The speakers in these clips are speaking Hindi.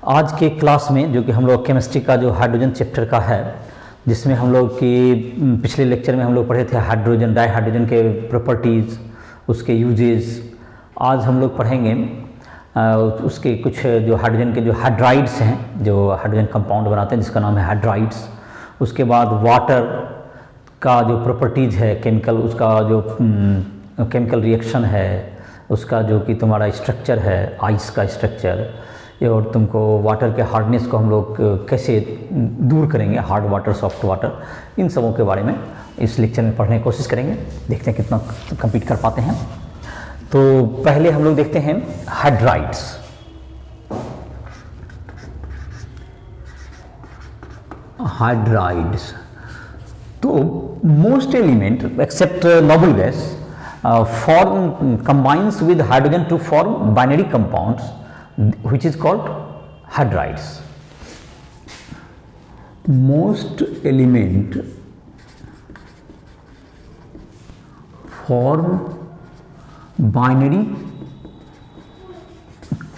आज के क्लास में जो कि हम लोग केमिस्ट्री का जो हाइड्रोजन चैप्टर का है, जिसमें हम लोग की पिछले लेक्चर में हम लोग पढ़े थे हाइड्रोजन डाइहाइड्रोजन के प्रॉपर्टीज़, उसके यूजेस। आज हम लोग पढ़ेंगे उसके कुछ जो हाइड्रोजन के जो हाइड्राइड्स हैं, जो हाइड्रोजन कंपाउंड बनाते हैं जिसका नाम है हाइड्राइड्स। उसके बाद वाटर का जो प्रॉपर्टीज़ है केमिकल, उसका जो केमिकल रिएक्शन है, उसका जो कि तुम्हारा स्ट्रक्चर है, आइस का स्ट्रक्चर, और तुमको वाटर के हार्डनेस को हम लोग कैसे दूर करेंगे, हार्ड वाटर, सॉफ्ट वाटर, इन सबों के बारे में इस लेक्चर में पढ़ने की कोशिश करेंगे। देखते हैं कितना कंप्लीट कर पाते हैं। तो पहले हम लोग देखते हैं हाइड्राइड्स। हाइड्राइड्स तो most element except noble gas form combines with hydrogen to form binary compounds which is called hydrides. Most element form binary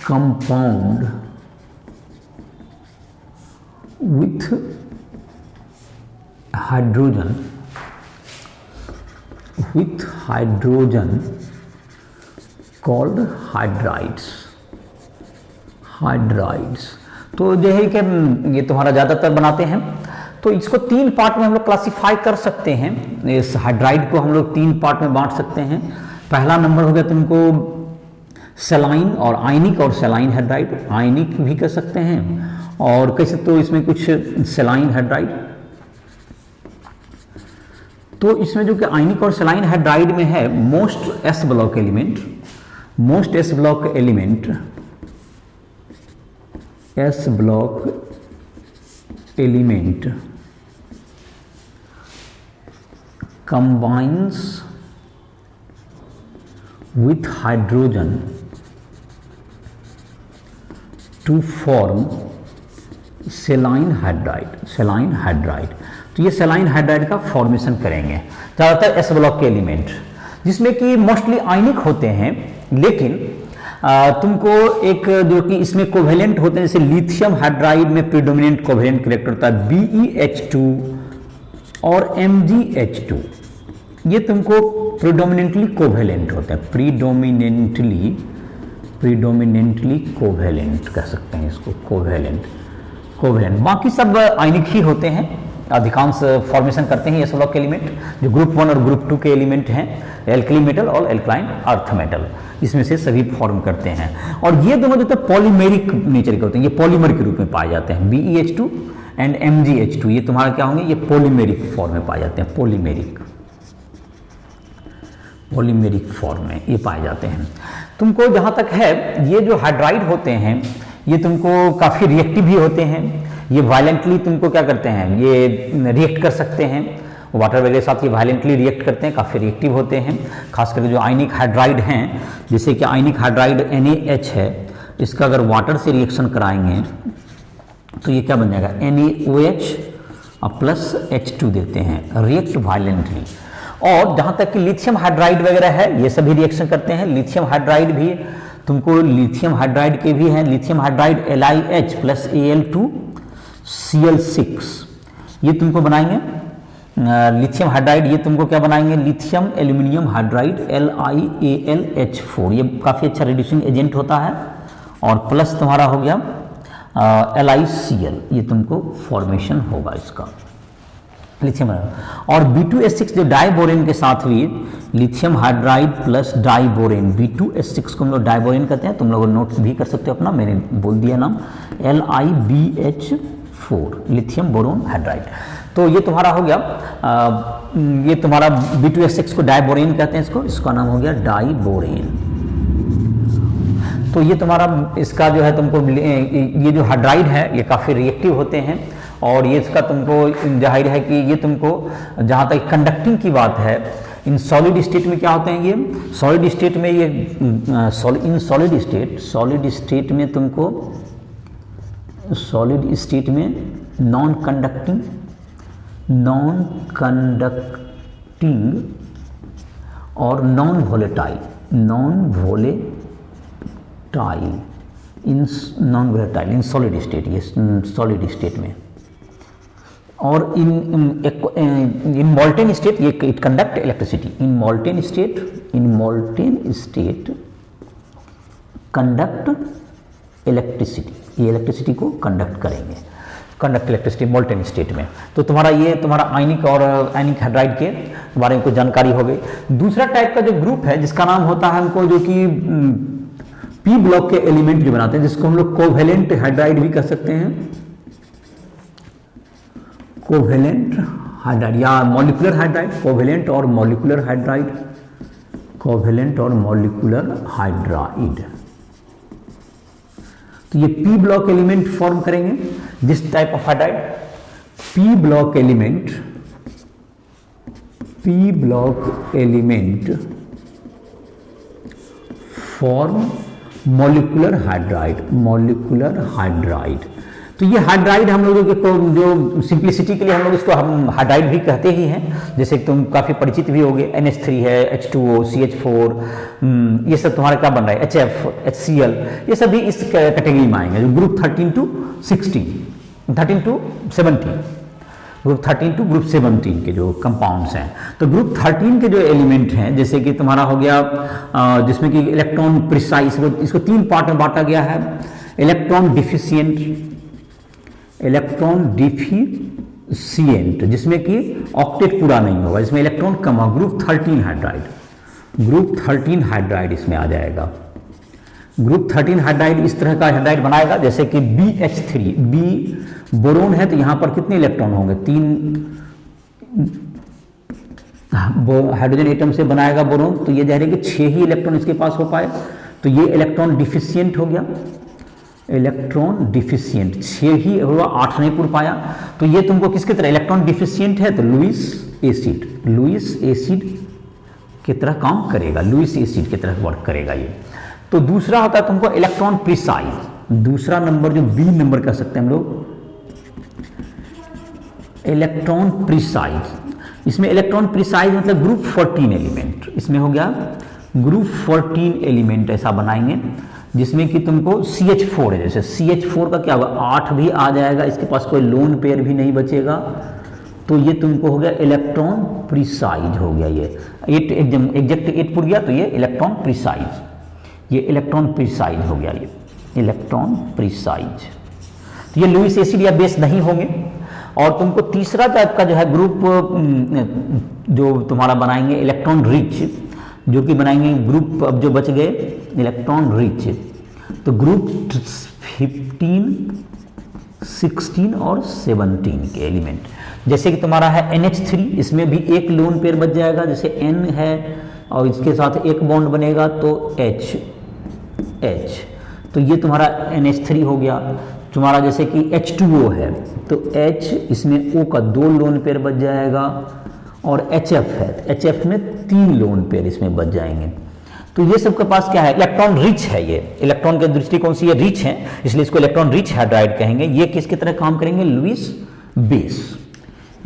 compound with hydrogen called hydrides. तो जो है कि ये तुम्हारा ज़्यादातर बनाते हैं, तो इसको तीन पार्ट में हम लोग क्लासीफाई कर सकते हैं। इस हाइड्राइड को हम लोग तीन पार्ट में बांट सकते हैं। पहला नंबर हो गया तुमको सेलाइन और आयनिक और सेलाइन हाइड्राइड, आयनिक भी कर सकते हैं और कैसे, तो इसमें कुछ सेलाइन हाइड्राइड। तो इसमें जो कि आयनिक और सेलाइन हाइड्राइड में है most S block element, combines with hydrogen to form सेलाइन hydride. तो ये सेलाइन हाइड्राइड का फॉर्मेशन करेंगे ज़्यादातर एस ब्लॉक के एलिमेंट, जिसमें कि मोस्टली आयनिक होते हैं, लेकिन तुमको एक जो कि इसमें कोवेलेंट होते हैं, जैसे लिथियम हाइड्राइड में प्रीडोमिनेंट कोवेलेंट कैरेक्टर होता है BeH2 और MgH2। ये तुमको प्रीडोमिनेंटली कोवेलेंट होते हैं, प्रीडोमिनेंटली कोवेलेंट कह सकते हैं इसको, कोवेलेंट। बाकी सब आयनिक ही होते हैं, अधिकांश फॉर्मेशन करते हैं ये सब के एलिमेंट जो ग्रुप 1 और ग्रुप 2 के एलिमेंट हैं, एल्कली मेटल और एल्कलाइन अर्थ मेटल, इसमें से सभी फॉर्म करते हैं। और ये दोनों जो पॉलीमेरिक नेचर के होते हैं, ये पॉलीमर के रूप में पाए जाते हैं। BeH2 एंड MgH2 ये तुम्हारा क्या होंगे, ये पॉलीमेरिक फॉर्म में पाए जाते हैं, पॉलीमेरिक फॉर्म में ये पाए जाते हैं। तुमको जहाँ तक है ये जो हाइड्राइड होते हैं ये तुमको काफ़ी रिएक्टिव भी होते हैं। ये वायलेंटली तुमको क्या करते हैं, ये रिएक्ट कर सकते हैं वाटर वगैरह के साथ, ये वायलेंटली रिएक्ट करते हैं, काफ़ी रिएक्टिव होते हैं। खास करके जो आयनिक हाइड्राइड हैं, जैसे कि आयनिक हाइड्राइड NaH है, इसका अगर वाटर से रिएक्शन कराएंगे तो ये क्या बन जाएगा, NaOH प्लस H2 देते हैं, रिएक्ट वायलेंटली। और जहाँ तक कि लिथियम हाइड्राइड वगैरह है, ये सभी रिएक्शन करते हैं। लिथियम हाइड्राइड भी तुमको, लिथियम हाइड्राइड के भी हैं, lithium hydride LiH plus Al2Cl6 ये तुमको बनाएंगे। लिथियम हाइड्राइड ये तुमको क्या बनाएंगे, लिथियम एल्यूमिनियम हाइड्राइड LiAlH4, ये काफ़ी अच्छा रिड्यूसिंग एजेंट होता है। और प्लस तुम्हारा हो गया LiCl, ये तुमको फॉर्मेशन होगा इसका लिथियम। और B2S6 जो डाइबोरेन के साथ भी, lithium hydride plus diborane, B2S6 को हम लोग डाइबोरेन कहते हैं, तुम लोग नोट भी कर सकते हो अपना, मैंने बोल दिया नाम, LiBH4 लिथियम बोरोन हाइड्राइड। तो ये तुम्हारा हो गया, ये तुम्हारा B2S6 को डाइबोरेन कहते हैं, इसका नाम हो गया डाइबोरेन। तो ये तुम्हारा इसका जो है तुमको, ये जो हाइड्राइड है ये काफ़ी रिएक्टिव होते हैं। और ये इसका तुमको जाहिर है कि ये तुमको, जहाँ तक कंडक्टिंग की बात है, इन सॉलिड स्टेट में क्या होते हैं, ये सॉलिड स्टेट में, ये इन सॉलिड स्टेट में तुमको, सॉलिड स्टेट में नॉन कंडक्टिंग और non volatile in non volatile, in solid state, ये सॉलिड स्टेट में। और इन मोल्टेन स्टेट ये it conduct electricity, in molten state conduct electricity, ये इलेक्ट्रिसिटी को कंडक्ट करेंगे, कंडक्ट इलेक्ट्रिसिटी मोल्टेन स्टेट में। तो ये तुम्हारा आयनिक और आयनिक हाइड्राइड के बारे में कुछ जानकारी हो गई। दूसरा टाइप का जो ग्रुप है जिसका नाम होता है हमको, जो कि पी ब्लॉक के एलिमेंट जो बनाते हैं, जिसको हम लोग कोवेलेंट हाइड्राइड भी कह सकते हैं, कोवेलेंट हाइड्राइड या मॉलिक्यूलर हाइड्राइड, कोवेलेंट और मॉलिक्यूलर हाइड्राइड, कोवेलेंट और मॉलिक्यूलर हाइड्राइड। तो ये पी ब्लॉक एलिमेंट फॉर्म करेंगे, this type of hydride. P block element form molecular hydride. तो ये हाइड्राइड हम लोगों के जो सिंप्लिसिटी के लिए हम लोग इसको हम हाइड्राइड भी कहते ही हैं, जैसे तुम काफ़ी परिचित भी होगे, NH3 है, H2O, CH4, ये सब तुम्हारा क्या बन रहा है, HF, HCl, ये सब भी इस कैटेगरी में आएंगे, जो group 13 to 17, group 13 to group 17 के जो कंपाउंड्स हैं। तो ग्रुप 13 के जो एलिमेंट हैं, जैसे कि तुम्हारा हो गया जिसमें कि इलेक्ट्रॉन प्रिसाइज, इसको 3 पार्ट में बांटा गया है। इलेक्ट्रॉन डिफिशिएंट, जिसमें कि ऑक्टेट पूरा नहीं होगा, इसमें इलेक्ट्रॉन कम होगा, ग्रुप 13 हाइड्राइड इसमें आ जाएगा। ग्रुप 13 हाइड्राइड इस तरह का हाइड्राइड बनाएगा, जैसे कि BH3, बी बोरोन है तो यहां पर कितने इलेक्ट्रॉन होंगे, 3 हाइड्रोजन एटम से बनाएगा बोरोन, तो ये जाहिर है कि 6 ही इलेक्ट्रॉन इसके पास हो पाए, तो ये इलेक्ट्रॉन डिफिशिएंट हो गया, इलेक्ट्रॉन डिफिशिएंट 6 ही हुआ, 8 नहीं पूर पाया। तो ये तुमको किसकी तरह इलेक्ट्रॉन डिफिशिएंट है, तो लुईस एसिड की तरह काम करेगा, लुईस एसिड की तरह वर्क करेगा ये। तो दूसरा होता है तुमको इलेक्ट्रॉन प्रिसाइज, दूसरा नंबर जो बी नंबर कह सकते हैं हम लोग, इलेक्ट्रॉन प्रिसाइज। इसमें इलेक्ट्रॉन प्रिसाइज मतलब ग्रुप 14 एलिमेंट, इसमें हो गया ग्रुप 14 एलिमेंट ऐसा बनाएंगे, जिसमें कि तुमको CH4 है, जैसे CH4 का क्या होगा, 8 भी आ जाएगा, इसके पास कोई लोन पेयर भी नहीं बचेगा, तो ये तुमको हो गया इलेक्ट्रॉन प्रिसाइज हो गया, ये 8 एग्जैक्ट 8 पुर गया, तो ये इलेक्ट्रॉन प्रिसाइज, ये इलेक्ट्रॉन प्रिसाइज हो गया, ये इलेक्ट्रॉन प्रिसाइज। तो ये लुईस एसिड या बेस नहीं होंगे। और तुमको तीसरा टाइप का जो है ग्रुप जो तुम्हारा बनाएंगे इलेक्ट्रॉन रिच, जो कि बनाएंगे ग्रुप, अब जो बच गए इलेक्ट्रॉन रिच, तो ग्रुप 15, 16 और 17 के एलिमेंट, जैसे कि तुम्हारा है NH3, इसमें भी एक लोन पेयर बच जाएगा, जैसे N है और इसके साथ एक बॉन्ड बनेगा तो H, तो ये तुम्हारा NH3 हो गया। तुम्हारा जैसे कि H2O है तो H, इसमें O का 2 लोन पेयर बच जाएगा, और HF है, HF में 3 लोन पेयर इसमें बच जाएंगे। तो ये सबके पास क्या है, इलेक्ट्रॉन रिच है, ये इलेक्ट्रॉन के दृष्टिकोण से ये रिच है, इसलिए इसको इलेक्ट्रॉन रिच हाइड्राइड कहेंगे। ये किसकी तरह काम करेंगे, लुईस बेस,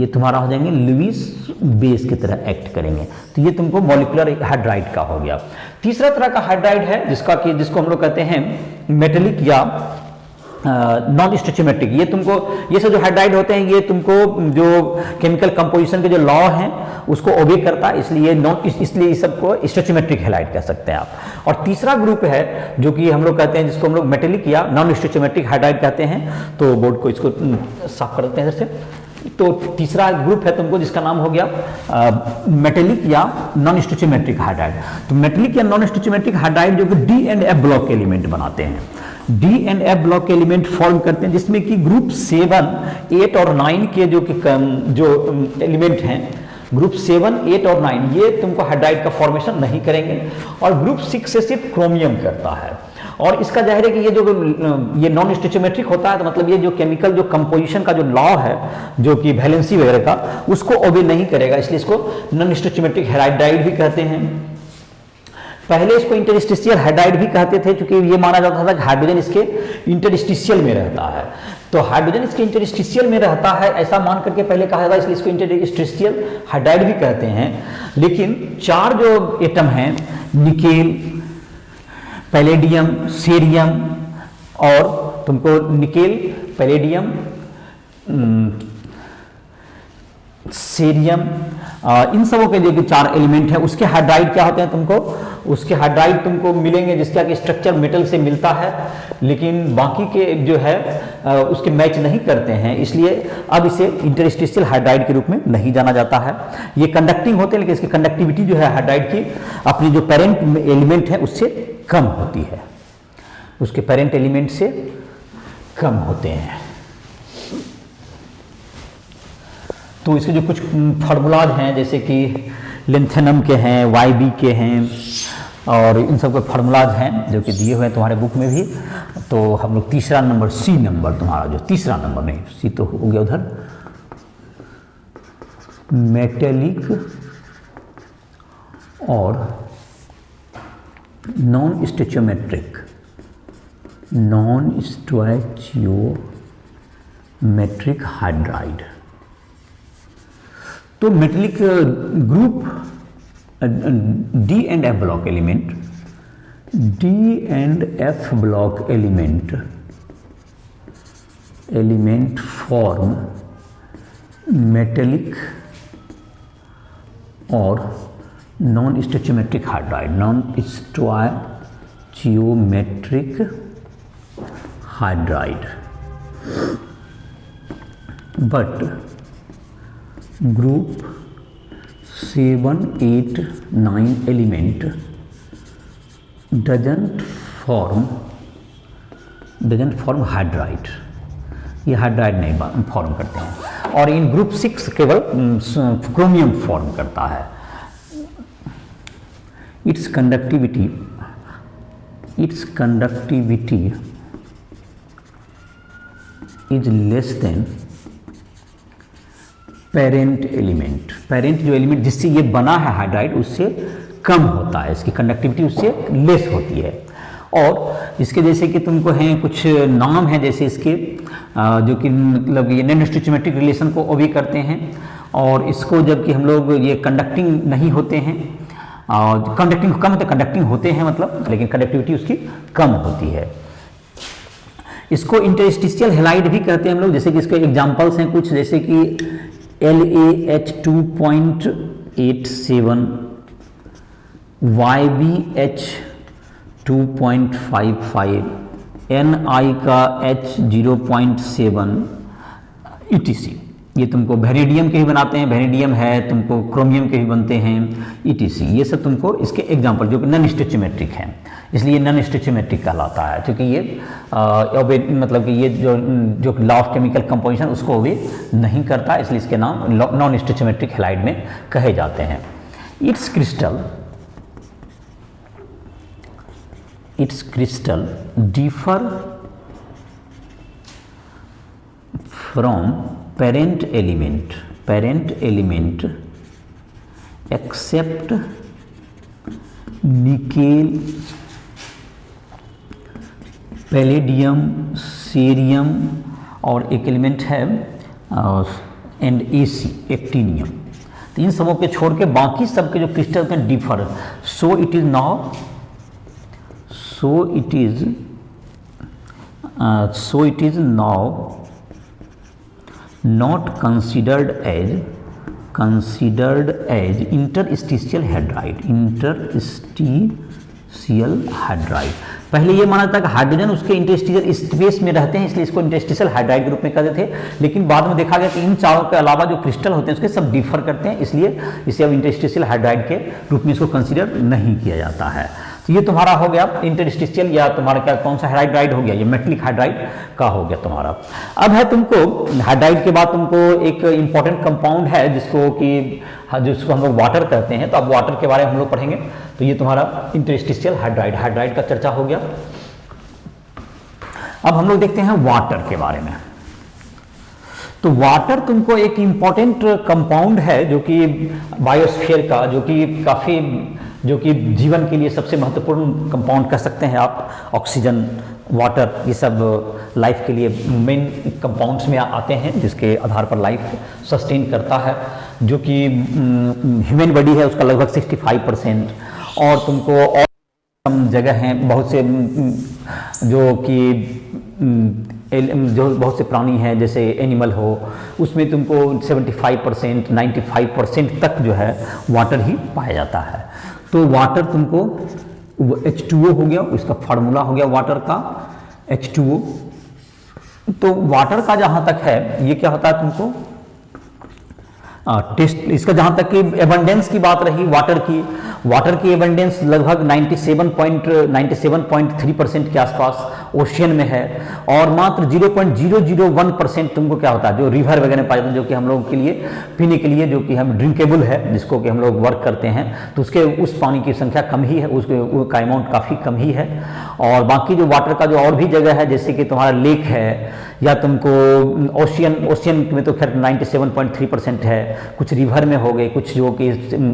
ये तुम्हारा हो जाएंगे लुईस बेस की तरह एक्ट करेंगे। तो ये तुमको मॉलिक्यूलर हाइड्राइड का हो गया। तीसरा तरह का हाइड्राइड है जिसको हम लोग कहते हैं मेटेलिक या नॉन स्टोचियोमेट्रिक। ये तुमको, ये सब जो हाइड्राइड होते हैं ये तुमको जो केमिकल कंपोजिशन के जो लॉ हैं उसको ओबे करता है, इसलिए इस सबको स्टोचियोमेट्रिक हाइड्राइड कह सकते हैं आप। और तीसरा ग्रुप है जो कि हम लोग कहते हैं, जिसको हम लोग मेटेलिक या नॉन स्टोचियोमेट्रिक हाइड्राइड कहते हैं। तो बोर्ड को इसको साफ कर देते हैं इधर से। तो तीसरा ग्रुप है तुमको जिसका नाम हो गया मेटेलिक या नॉन स्टोचियोमेट्रिक हाइड्राइड। तो मेटेलिक या नॉन स्टोचियोमेट्रिक हाइड्राइड जो कि D एंड F ब्लॉक के एलिमेंट बनाते हैं, D एंड F ब्लॉक के एलिमेंट फॉर्म करते हैं, जिसमें कि ग्रुप 7, 8 और 9 के जो एलिमेंट हैं, ग्रुप 7, 8 और 9 ये तुमको हाइड्राइड का फॉर्मेशन नहीं करेंगे, और ग्रुप 6 से सिर्फ क्रोमियम करता है। और इसका जाहिर है कि ये नॉन स्टोचियोमेट्रिक होता है, तो मतलब ये जो केमिकल जो कंपोजिशन का जो लॉ है, जो कि वैलेंसी वगैरह का, उसको ओबे नहीं करेगा, इसलिए इसको नॉन स्टोचियोमेट्रिक हाइड्राइड भी कहते हैं। पहले इसको इंटरस्टिशियल हाइड्राइड भी कहते थे, क्योंकि ये माना जाता था कि हाइड्रोजन इसके इंटरस्टिशियल में रहता है। तो हाइड्रोजन इसके इंटरस्टिशियल में रहता है ऐसा मान करके पहले कहा जाता है, इसलिए इसको इंटरस्टिशियल हाइड्राइड भी कहते हैं। लेकिन 4 जो एटम हैं, निकेल, पैलेडियम, सीरियम और तुमको निकेल, पैलेडियम, सेरियम, इन सबों के जो 4 एलिमेंट है उसके हाइड्राइड क्या होते हैं तुमको, उसके हाइड्राइड तुमको मिलेंगे जिसका कि स्ट्रक्चर मेटल से मिलता है, लेकिन बाकी के जो है उसके मैच नहीं करते हैं, इसलिए अब इसे इंटरस्टिशियल हाइड्राइड के रूप में नहीं जाना जाता है। ये कंडक्टिंग होते हैं लेकिन इसकी कंडक्टिविटी जो है हाइड्राइड की अपनी जो पेरेंट एलिमेंट है उससे कम होती है, उसके पेरेंट एलिमेंट से कम होते हैं। तो इसके जो कुछ फार्मूलाज हैं जैसे कि लिंथेनम के हैं, वाईबी के हैं, और इन सब के फार्मूलाज हैं जो कि दिए हुए हैं तुम्हारे बुक में भी। तो हम लोग तीसरा नंबर, सी नंबर तुम्हारा जो तीसरा नंबर, नहीं सी तो हो गया उधर, मेटेलिक और non stoichiometric, non stoichiometric hydride. तो metallic group D and F block element, D and F block element form metallic और non stoichiometric hydride, non stoichiometric hydride, but group 7, 8, 9 element doesn't form hydride, ये हाइड्राइड नहीं फॉर्म करते हैं। और इन ग्रुप 6 केवल क्रोमियम फॉर्म करता है। It's conductivity is less than parent element, parent जो एलिमेंट जिससे ये बना है हाइड्राइड उससे कम होता है, इसकी कंडक्टिविटी उससे लेस होती है। और इसके जैसे कि तुमको हैं कुछ नाम हैं जैसे इसके जो कि मतलब ये नॉन स्टोचियोमेट्रिक रिलेशन को ओबे करते हैं, और इसको जबकि हम लोग ये कंडक्टिंग नहीं होते हैं, और कंडक्टिंग कम होते, कंडक्टिंग होते हैं मतलब, लेकिन कंडक्टिविटी उसकी कम होती है। इसको इंटरस्टिशियल हैलाइड भी कहते हैं हम लोग, जैसे कि इसके एग्जांपल्स हैं कुछ, जैसे कि LaH 2.87, YbH 2.55, Ni का H 0.7 etc। ये तुमको वेनेडियम के ही बनाते हैं, वेनेडियम है तुमको क्रोमियम के भी बनते हैं etc। ये सब तुमको इसके एग्जांपल जो कि नॉन स्टोचियोमेट्रिक हैं, इसलिए नॉन स्टोचियोमेट्रिक कहलाता है, क्योंकि ये मतलब कि ये जो लॉ ऑफ केमिकल कंपोजिशन उसको ओबे नहीं करता, इसलिए इसके नाम नॉन स्टोचियोमेट्रिक हैलाइड में कहे जाते हैं। Its crystal differ from parent element except nickel, palladium, cerium, और एक एलिमेंट है एंड एसी एक्टिनियम। तो इन सबों के छोड़ के बाकी सब के जो क्रिस्टल में differ, so it is now not considered as interstitial hydride. पहले ये माना था कि हाइड्रोजन उसके इंटरस्टिशियल स्पेस में रहते हैं, इसलिए इसको इंटरस्टिशियल हाइड्राइड के रूप में कहते थे, लेकिन बाद में देखा गया कि इन चारों के अलावा जो क्रिस्टल होते हैं उसके सब डिफर करते हैं, इसलिए इसे अब इंटरस्टिशियल हाइड्राइड के रूप में इसको कंसीडर नहीं किया जाता है। तो ये तुम्हारा हो गया इंटरस्टिशियल, या तुम्हारा क्या कौन सा हाइड्राइड हो गया, ये मेटेलिक हाइड्राइड का हो गया तुम्हारा। अब है तुमको हाइड्राइड के बाद तुमको एक इंपॉर्टेंट कंपाउंड है जिसको हम लोग वाटर कहते हैं, तो अब वाटर के बारे में हम लोग पढ़ेंगे। तो ये तुम्हारा इंटरस्टिशियल हाइड्राइड का चर्चा हो गया। अब हम लोग देखते हैं वाटर के बारे में। तो वाटर तुमको एक इंपॉर्टेंट कंपाउंड है जो कि बायोस्फीयर का, जो कि जीवन के लिए सबसे महत्वपूर्ण कंपाउंड कह सकते हैं आप। ऑक्सीजन, वाटर, ये सब लाइफ के लिए मेन कंपाउंड्स में आते हैं जिसके आधार पर लाइफ सस्टेन करता है। जो कि ह्यूमन बॉडी है उसका लगभग 65%, और तुमको और जगह हैं, बहुत से जो कि जो बहुत से प्राणी हैं जैसे एनिमल हो, उसमें तुमको 75% 95% तक जो है वाटर ही पाया जाता है। तो वाटर तुमको H2O हो गया, इसका फार्मूला हो गया वाटर का H2O। तो वाटर का जहाँ तक है ये क्या होता है तुमको टेस्ट, इसका जहाँ तक कि एबंडेंस की बात रही वाटर की एबंडेंस लगभग 97.3% के आसपास ओशियन में है, और मात्र 0.001% तुमको क्या होता है जो रिवर वगैरह में पाया जाता है, जो कि हम लोग के लिए पीने के लिए जो कि हम ड्रिंकेबल है, जिसको कि हम लोग वर्क करते हैं, तो उसके उस पानी की संख्या कम ही है, उसका अमाउंट काफ़ी कम ही है। और बाकी जो वाटर का जो और भी जगह है जैसे कि तुम्हारा लेक है या तुमको ओशियन में तो खैर 97.3% है, कुछ रिवर में हो गए, कुछ जो कि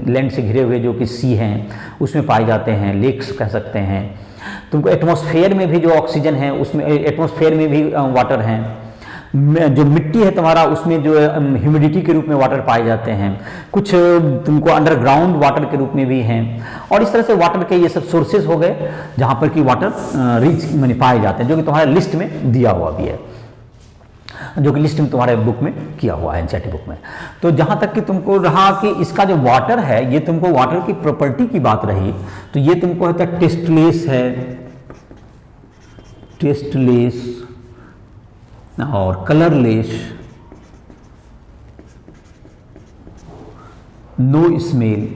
लैंड से घिरे हुए जो कि सी हैं उसमें पाए जाते हैं, लेक्स कह सकते हैं। तुमको एटमॉस्फेयर में भी जो ऑक्सीजन है उसमें एटमॉस्फेयर में भी वाटर हैं। जो मिट्टी है तुम्हारा उसमें जो ह्यूमिडिटी के रूप में वाटर पाए जाते हैं, कुछ तुमको अंडरग्राउंड वाटर के रूप में भी हैं, और इस तरह से वाटर के ये सब सोर्सेज हो गए जहाँ पर कि वाटर रिच माने पाए जाते हैं, जो कि तुम्हारे लिस्ट में दिया हुआ भी है, जो कि लिस्ट में तुम्हारे बुक में किया हुआ है एनसीईआरटी बुक में। तो जहाँ तक कि तुमको रहा कि इसका जो वाटर है ये तुमको वाटर की प्रॉपर्टी की बात रही, तो ये तुमको होता है टेस्टलेस है, टेस्टलेस और कलरलेस, नो स्मेल।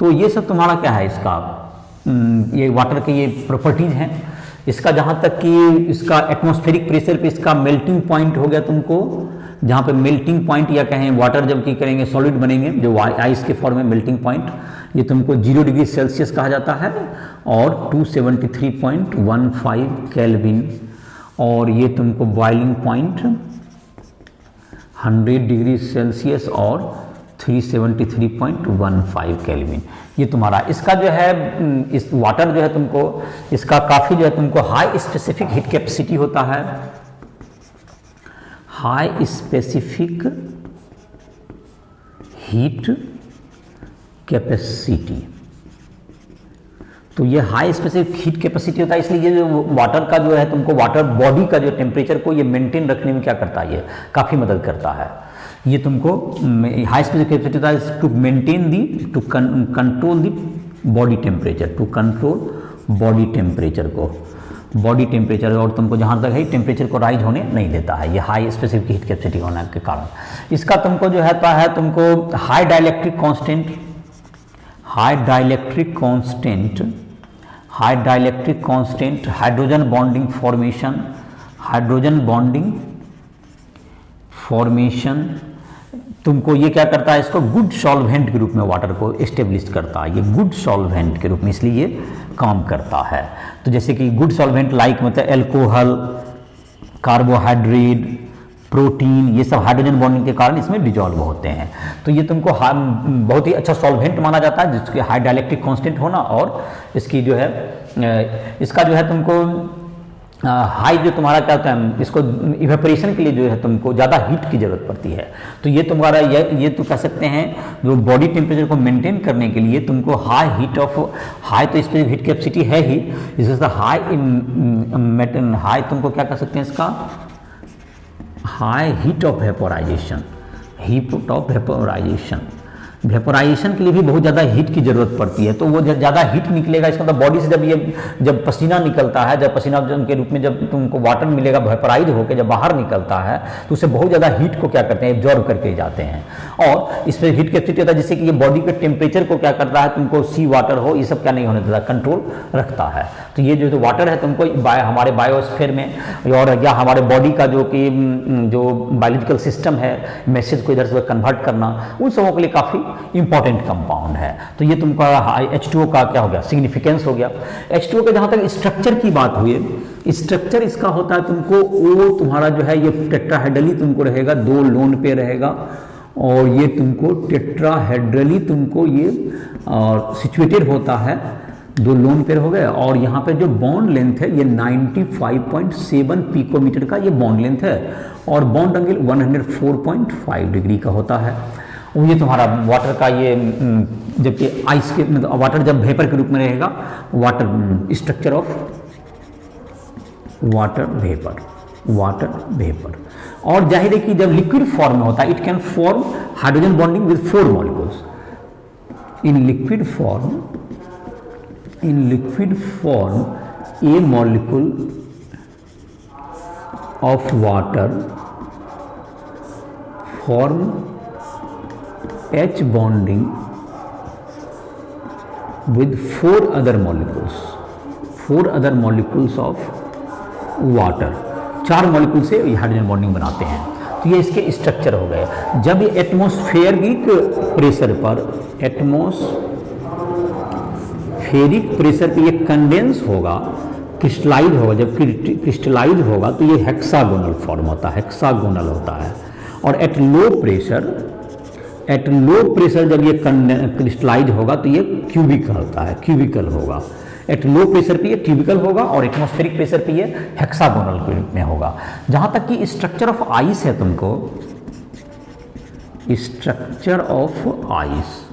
तो ये सब तुम्हारा क्या है इसका ये वाटर के ये प्रॉपर्टीज हैं। इसका जहाँ तक कि इसका एटमॉस्फेरिक प्रेशर पे इसका मेल्टिंग पॉइंट हो गया तुमको, जहाँ पे मेल्टिंग पॉइंट या कहें वाटर जब की करेंगे सॉलिड बनेंगे जो आइस के फॉर्म में मेल्टिंग पॉइंट, ये तुमको 0 डिग्री सेल्सियस कहा जाता है और 273.15 केल्विन, और ये तुमको बॉइलिंग पॉइंट 100 डिग्री सेल्सियस और 373.15 केल्विन। ये तुम्हारा इसका जो है इस वाटर जो है तुमको इसका काफ़ी जो है तुमको हाई स्पेसिफिक हीट कैपेसिटी होता है, हाई स्पेसिफिक हीट कैपेसिटी। तो ये हाई स्पेसिफिक हीट कैपेसिटी होता है, इसलिए ये जो वाटर का जो है तुमको वाटर बॉडी का जो टेम्परेचर को ये मेंटेन रखने में क्या करता है, ये काफ़ी मदद करता है। ये तुमको हाई स्पेसिफिक कैपेसिटी होता है to maintain the to control the body temperature, to control body temperature को, बॉडी टेम्परेचर, और तुमको जहाँ तक है टेम्परेचर को राइज होने नहीं देता है ये हाई स्पेसिफिक हीट कैपेसिटी होने के कारण। इसका तुमको जो है तुमको high dielectric constant, high dielectric constant, high dielectric constant, hydrogen bonding formation, hydrogen bonding formation तुमको ये क्या करता है, इसको गुड सॉल्वेंट के रूप में वाटर को एस्टेब्लिश करता है, ये गुड सॉल्वेंट के रूप में इसलिए ये काम करता है। तो जैसे कि गुड सॉल्वेंट लाइक मतलब एल्कोहल, कार्बोहाइड्रेट, प्रोटीन, ये सब हाइड्रोजन बॉन्डिंग के कारण इसमें डिजॉल्व होते हैं। तो ये तुमको बहुत ही अच्छा सॉल्वेंट माना जाता है जिसके हाई डाइलेक्ट्रिक कांस्टेंट होना, और इसकी जो है इसका जो है तुमको हाई जो तुम्हारा क्या होता है इसको इवेपोरेशन के लिए जो है तुमको ज़्यादा हीट की ज़रूरत पड़ती है। तो ये तुम्हारा ये तो कह सकते हैं जो बॉडी टेम्परेचर को मेंटेन करने के लिए तुमको हाई हीट ऑफ हाई तो स्पेसिफिक हीट कैपेसिटी है ही, इसका हाई तुमको क्या कह सकते हैं इसका high heat of vaporisation, heat of vaporisation, vaporisation के लिए भी बहुत ज़्यादा हीट की ज़रूरत पड़ती है। तो वो ज़्यादा हीट निकलेगा, इसका मतलब बॉडी से जब पसीना निकलता है, जब पसीना के रूप में जब तुमको वाटर मिलेगा वेपोराइज होकर जब बाहर निकलता है तो उससे बहुत ज़्यादा हीट को क्या करते हैं एब्जॉर्ब करके जाते हैं, और इस पर हीट कैपेसिटी होता है जिससे कि ये बॉडी के टेम्परेचर को क्या करता है तुमको सी वाटर हो ये सब क्या नहीं होने देता, कंट्रोल रखता है। तो ये जो वाटर है तुमको हमारे बायोस्फीयर में और या हमारे बॉडी का जो बायोलॉजिकल सिस्टम है मैसेज को इधर से कन्वर्ट करना, उन सबों के लिए काफ़ी इंपॉर्टेंट कंपाउंड है। तो ये तुमका H2O का क्या हो गया सिग्निफिकेंस हो गया। H2O के जहाँ तक स्ट्रक्चर की बात हुई, स्ट्रक्चर इसका होता है तुमको O तुम्हारा जो है ये टेट्राहेड्रली तुमको रहेगा, 2 लोन पे रहेगा, और ये तुमको टेट्राहेड्रली तुमको ये सिचुएटेड होता है, 2 लोन पेयर हो गए, और यहाँ पे जो बॉन्ड लेंथ है ये 95.7 पिकोमीटर का ये बॉन्ड लेंथ है, और बॉन्ड एंगल 104.5 डिग्री का होता है। ये तुम्हारा वाटर का ये जबकि आइस के मतलब वाटर जब वेपर के रूप में रहेगा, water structure of water vapour. और जाहिर है कि जब लिक्विड फॉर्म में होता है, it can form hydrogen bonding with 4 molecules. In liquid form A molecule of water form H bonding with 4 other molecules of water। 4 molecule से ये हाइड्रोजन बॉन्डिंग बनाते हैं। तो ये इसके स्ट्रक्चर हो गए। जब ये एटमॉस्फेरिक प्रेशर पे ये कंडेंस होगा, क्रिस्टलाइज होगा, जब क्रिस्टलाइज होगा तो ये हेक्सागोनल फॉर्म होता है। और एट लो प्रेशर जब ये क्रिस्टलाइज होगा तो ये क्यूबिकल होगा। एट लो प्रेशर पे ये क्यूबिकल होगा और एटमॉस्फेरिक प्रेशर पे ये हेक्सागोनल के रूप में होगा। जहां तक कि स्ट्रक्चर ऑफ आइस है, तुमको structure of ice,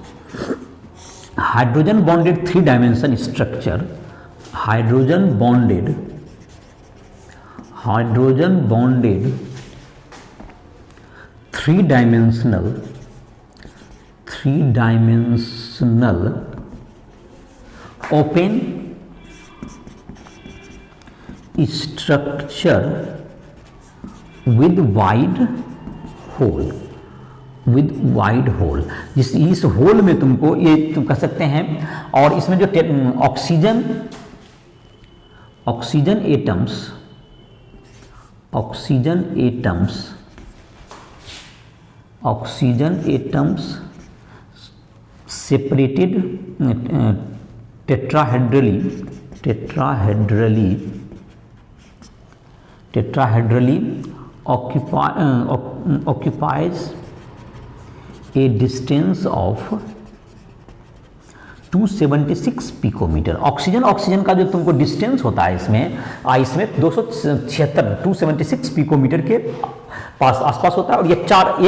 hydrogen bonded 3 dimension structure, hydrogen bonded 3 dimensional open structure with wide hole. इस होल में तुमको ये तुम कह सकते हैं। और इसमें जो oxygen atoms separated tetrahedrally occupies a distance of 276 picometre. Oxygen का जो तुमको डिस्टेंस होता है इसमें आइस में 276 पिकोमीटर के आसपास होता है। और ये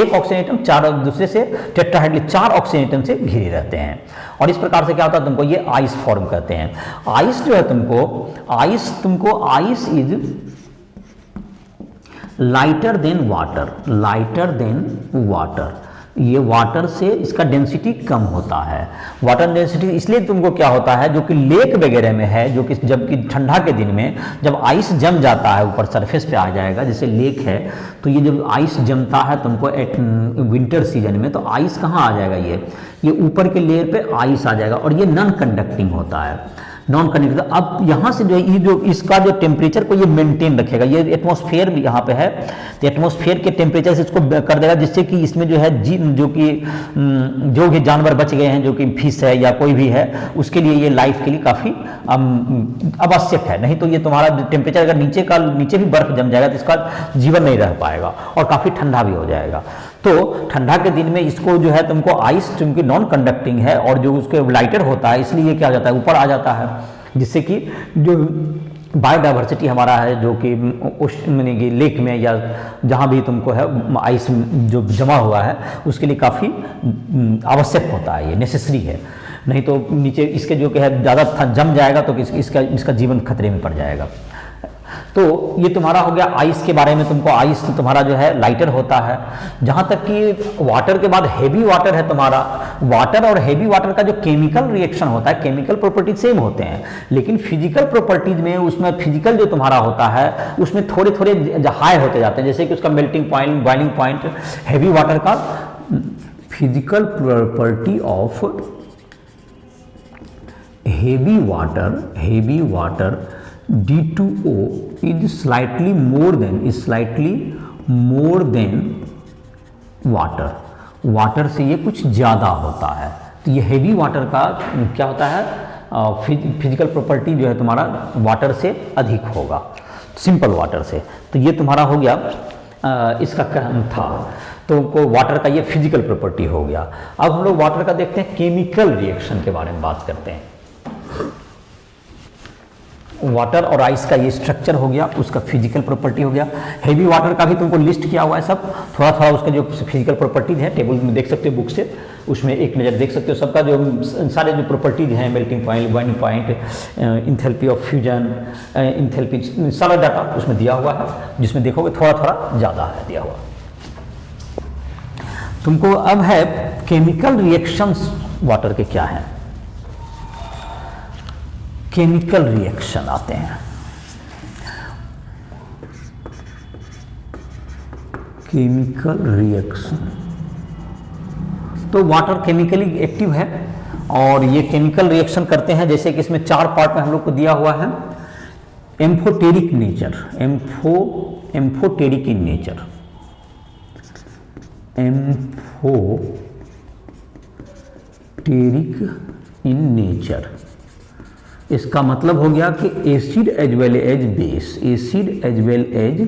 एक ऑक्सीजन एटम 4 दूसरे से टेट्राहेड्रली 4 ऑक्सीजन एटम से घिरे रहते हैं। और इस प्रकार से क्या होता है, तुमको ये आइस फॉर्म करते हैं। आइस जो है ice is lighter than water. ये वाटर से इसका डेंसिटी कम होता है। वाटर डेंसिटी इसलिए तुमको क्या होता है, जो कि लेक वगैरह में है, जो कि जबकि ठंडा के दिन में जब आइस जम जाता है, ऊपर सरफेस पे आ जाएगा, जैसे लेक है, तो ये जब आइस जमता है तुमको विंटर सीजन में, तो आइस कहाँ आ जाएगा, ये ऊपर के लेयर पे आइस आ जाएगा और ये नॉन कंडक्टिंग होता है। अब यहाँ से जो इसका जो टेम्परेचर को ये मेंटेन रखेगा, ये एटमॉस्फेयर भी यहाँ पे है, तो एटमॉस्फेयर के टेम्परेचर से इसको कर देगा, जिससे कि इसमें जो है जो भी जानवर बच गए हैं, जो कि फिश है या कोई भी है, उसके लिए ये लाइफ के लिए काफ़ी आवश्यक है। नहीं तो ये तुम्हारा टेम्परेचर अगर नीचे भी बर्फ जम जाएगा तो इसका जीवन नहीं रह पाएगा और काफ़ी ठंडा भी हो जाएगा। तो ठंडा के दिन में इसको जो है तुमको आइस, चूंकि नॉन कंडक्टिंग है और जो उसके लाइटर होता है, इसलिए क्या हो जाता है, ऊपर आ जाता है, जिससे कि जो बायोडाइवर्सिटी हमारा है, जो कि यानी कि लेक में या जहाँ भी तुमको है आइस जो जमा हुआ है, उसके लिए काफ़ी आवश्यक होता है, ये नेसेसरी है। नहीं तो नीचे इसके जो कि है ज़्यादा जम जाएगा तो इसका जीवन खतरे में पड़ जाएगा। तो ये तुम्हारा हो गया आइस के बारे में। तुमको आइस तुम्हारा जो है लाइटर होता है। जहाँ तक कि वाटर के बाद हेवी वाटर है तुम्हारा। वाटर और हेवी वाटर का जो केमिकल रिएक्शन होता है, केमिकल प्रॉपर्टीज सेम होते हैं, लेकिन फिजिकल प्रॉपर्टीज में उसमें फिजिकल जो तुम्हारा होता है उसमें थोड़े थोड़े हाई होते जाते हैं। जैसे कि उसका melting point, boiling point, heavy water का physical property of heavy water D2O is slightly more than water से ये कुछ ज़्यादा होता है। तो ये हेवी वाटर का क्या होता है, फिजिकल प्रॉपर्टी जो है तुम्हारा वाटर से अधिक होगा, सिंपल वाटर से। तो ये तुम्हारा हो गया इसका कहना था। तो वाटर का ये फिजिकल प्रॉपर्टी हो गया। अब हम लोग वाटर का देखते हैं केमिकल रिएक्शन के बारे में बात करते हैं। वाटर और आइस का ये स्ट्रक्चर हो गया, उसका फिजिकल प्रॉपर्टी हो गया। हेवी वाटर का भी तुमको लिस्ट किया हुआ है सब, थोड़ा थोड़ा उसका जो फिजिकल प्रॉपर्टीज है टेबल में देख सकते हो बुक से, उसमें एक नज़र देख सकते हो सबका जो सारे जो प्रॉपर्टीज हैं, melting point, boiling point, enthalpy of fusion, enthalpy, सारा डाटा उसमें दिया हुआ है, जिसमें देखोगे थोड़ा थोड़ा ज़्यादा है दिया हुआ। तुमको अब है केमिकल रिएक्शंस वाटर के क्या हैं। केमिकल रिएक्शन आते हैं, केमिकल रिएक्शन। तो वाटर केमिकली एक्टिव है और ये केमिकल रिएक्शन करते हैं, जैसे कि इसमें 4 पार्ट में हम लोग को दिया हुआ है। Amphoteric nature, amphoteric in nature, amphoteric in nature. इसका मतलब हो गया कि acid as well as base, acid as well as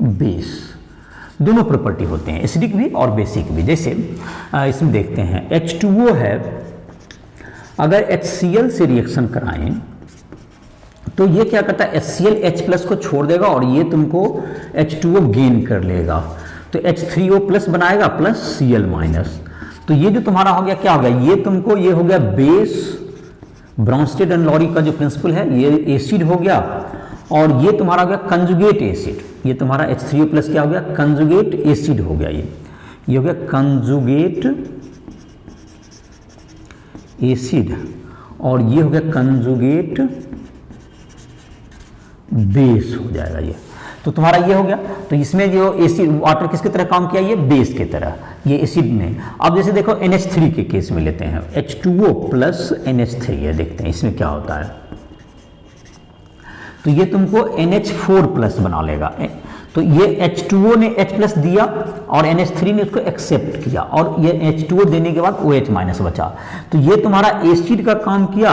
base, दोनों प्रॉपर्टी होते हैं, एसिडिक भी और बेसिक भी। जैसे इसमें देखते हैं H2O है, अगर HCl से रिएक्शन कराएं तो ये क्या करता है, HCl H+ को छोड़ देगा और ये तुमको H2O गेन कर लेगा, तो H3O+ बनाएगा प्लस Cl-। तो ये जो तुम्हारा हो गया क्या हो गया, ये तुमको ये हो गया बेस, ब्राउनस्टेड एंड लॉरी का जो प्रिंसिपल है, ये एसिड हो गया और ये तुम्हारा हो गया कंजुगेट एसिड। ये तुम्हारा H3O+ क्या हो गया, कंजुगेट एसिड हो गया, ये हो गया कंजुगेट एसिड और ये हो गया कंजुगेट बेस हो जाएगा ये। तो तुम्हारा ये हो गया। तो इसमें जो एसिड वाटर किसकी तरह काम किया, ये बेस की तरह, ये एसिड में। अब जैसे देखो NH3 के केस में लेते हैं, H2O+ NH3 है, देखते हैं इसमें क्या होता है। तो ये तुमको NH4+ बना लेगा। तो ये H2O ने H+ दिया और NH3 ने उसको एक्सेप्ट किया और ये H2O देने के बाद OH- बचा। तो ये तुम्हारा एसिड का काम किया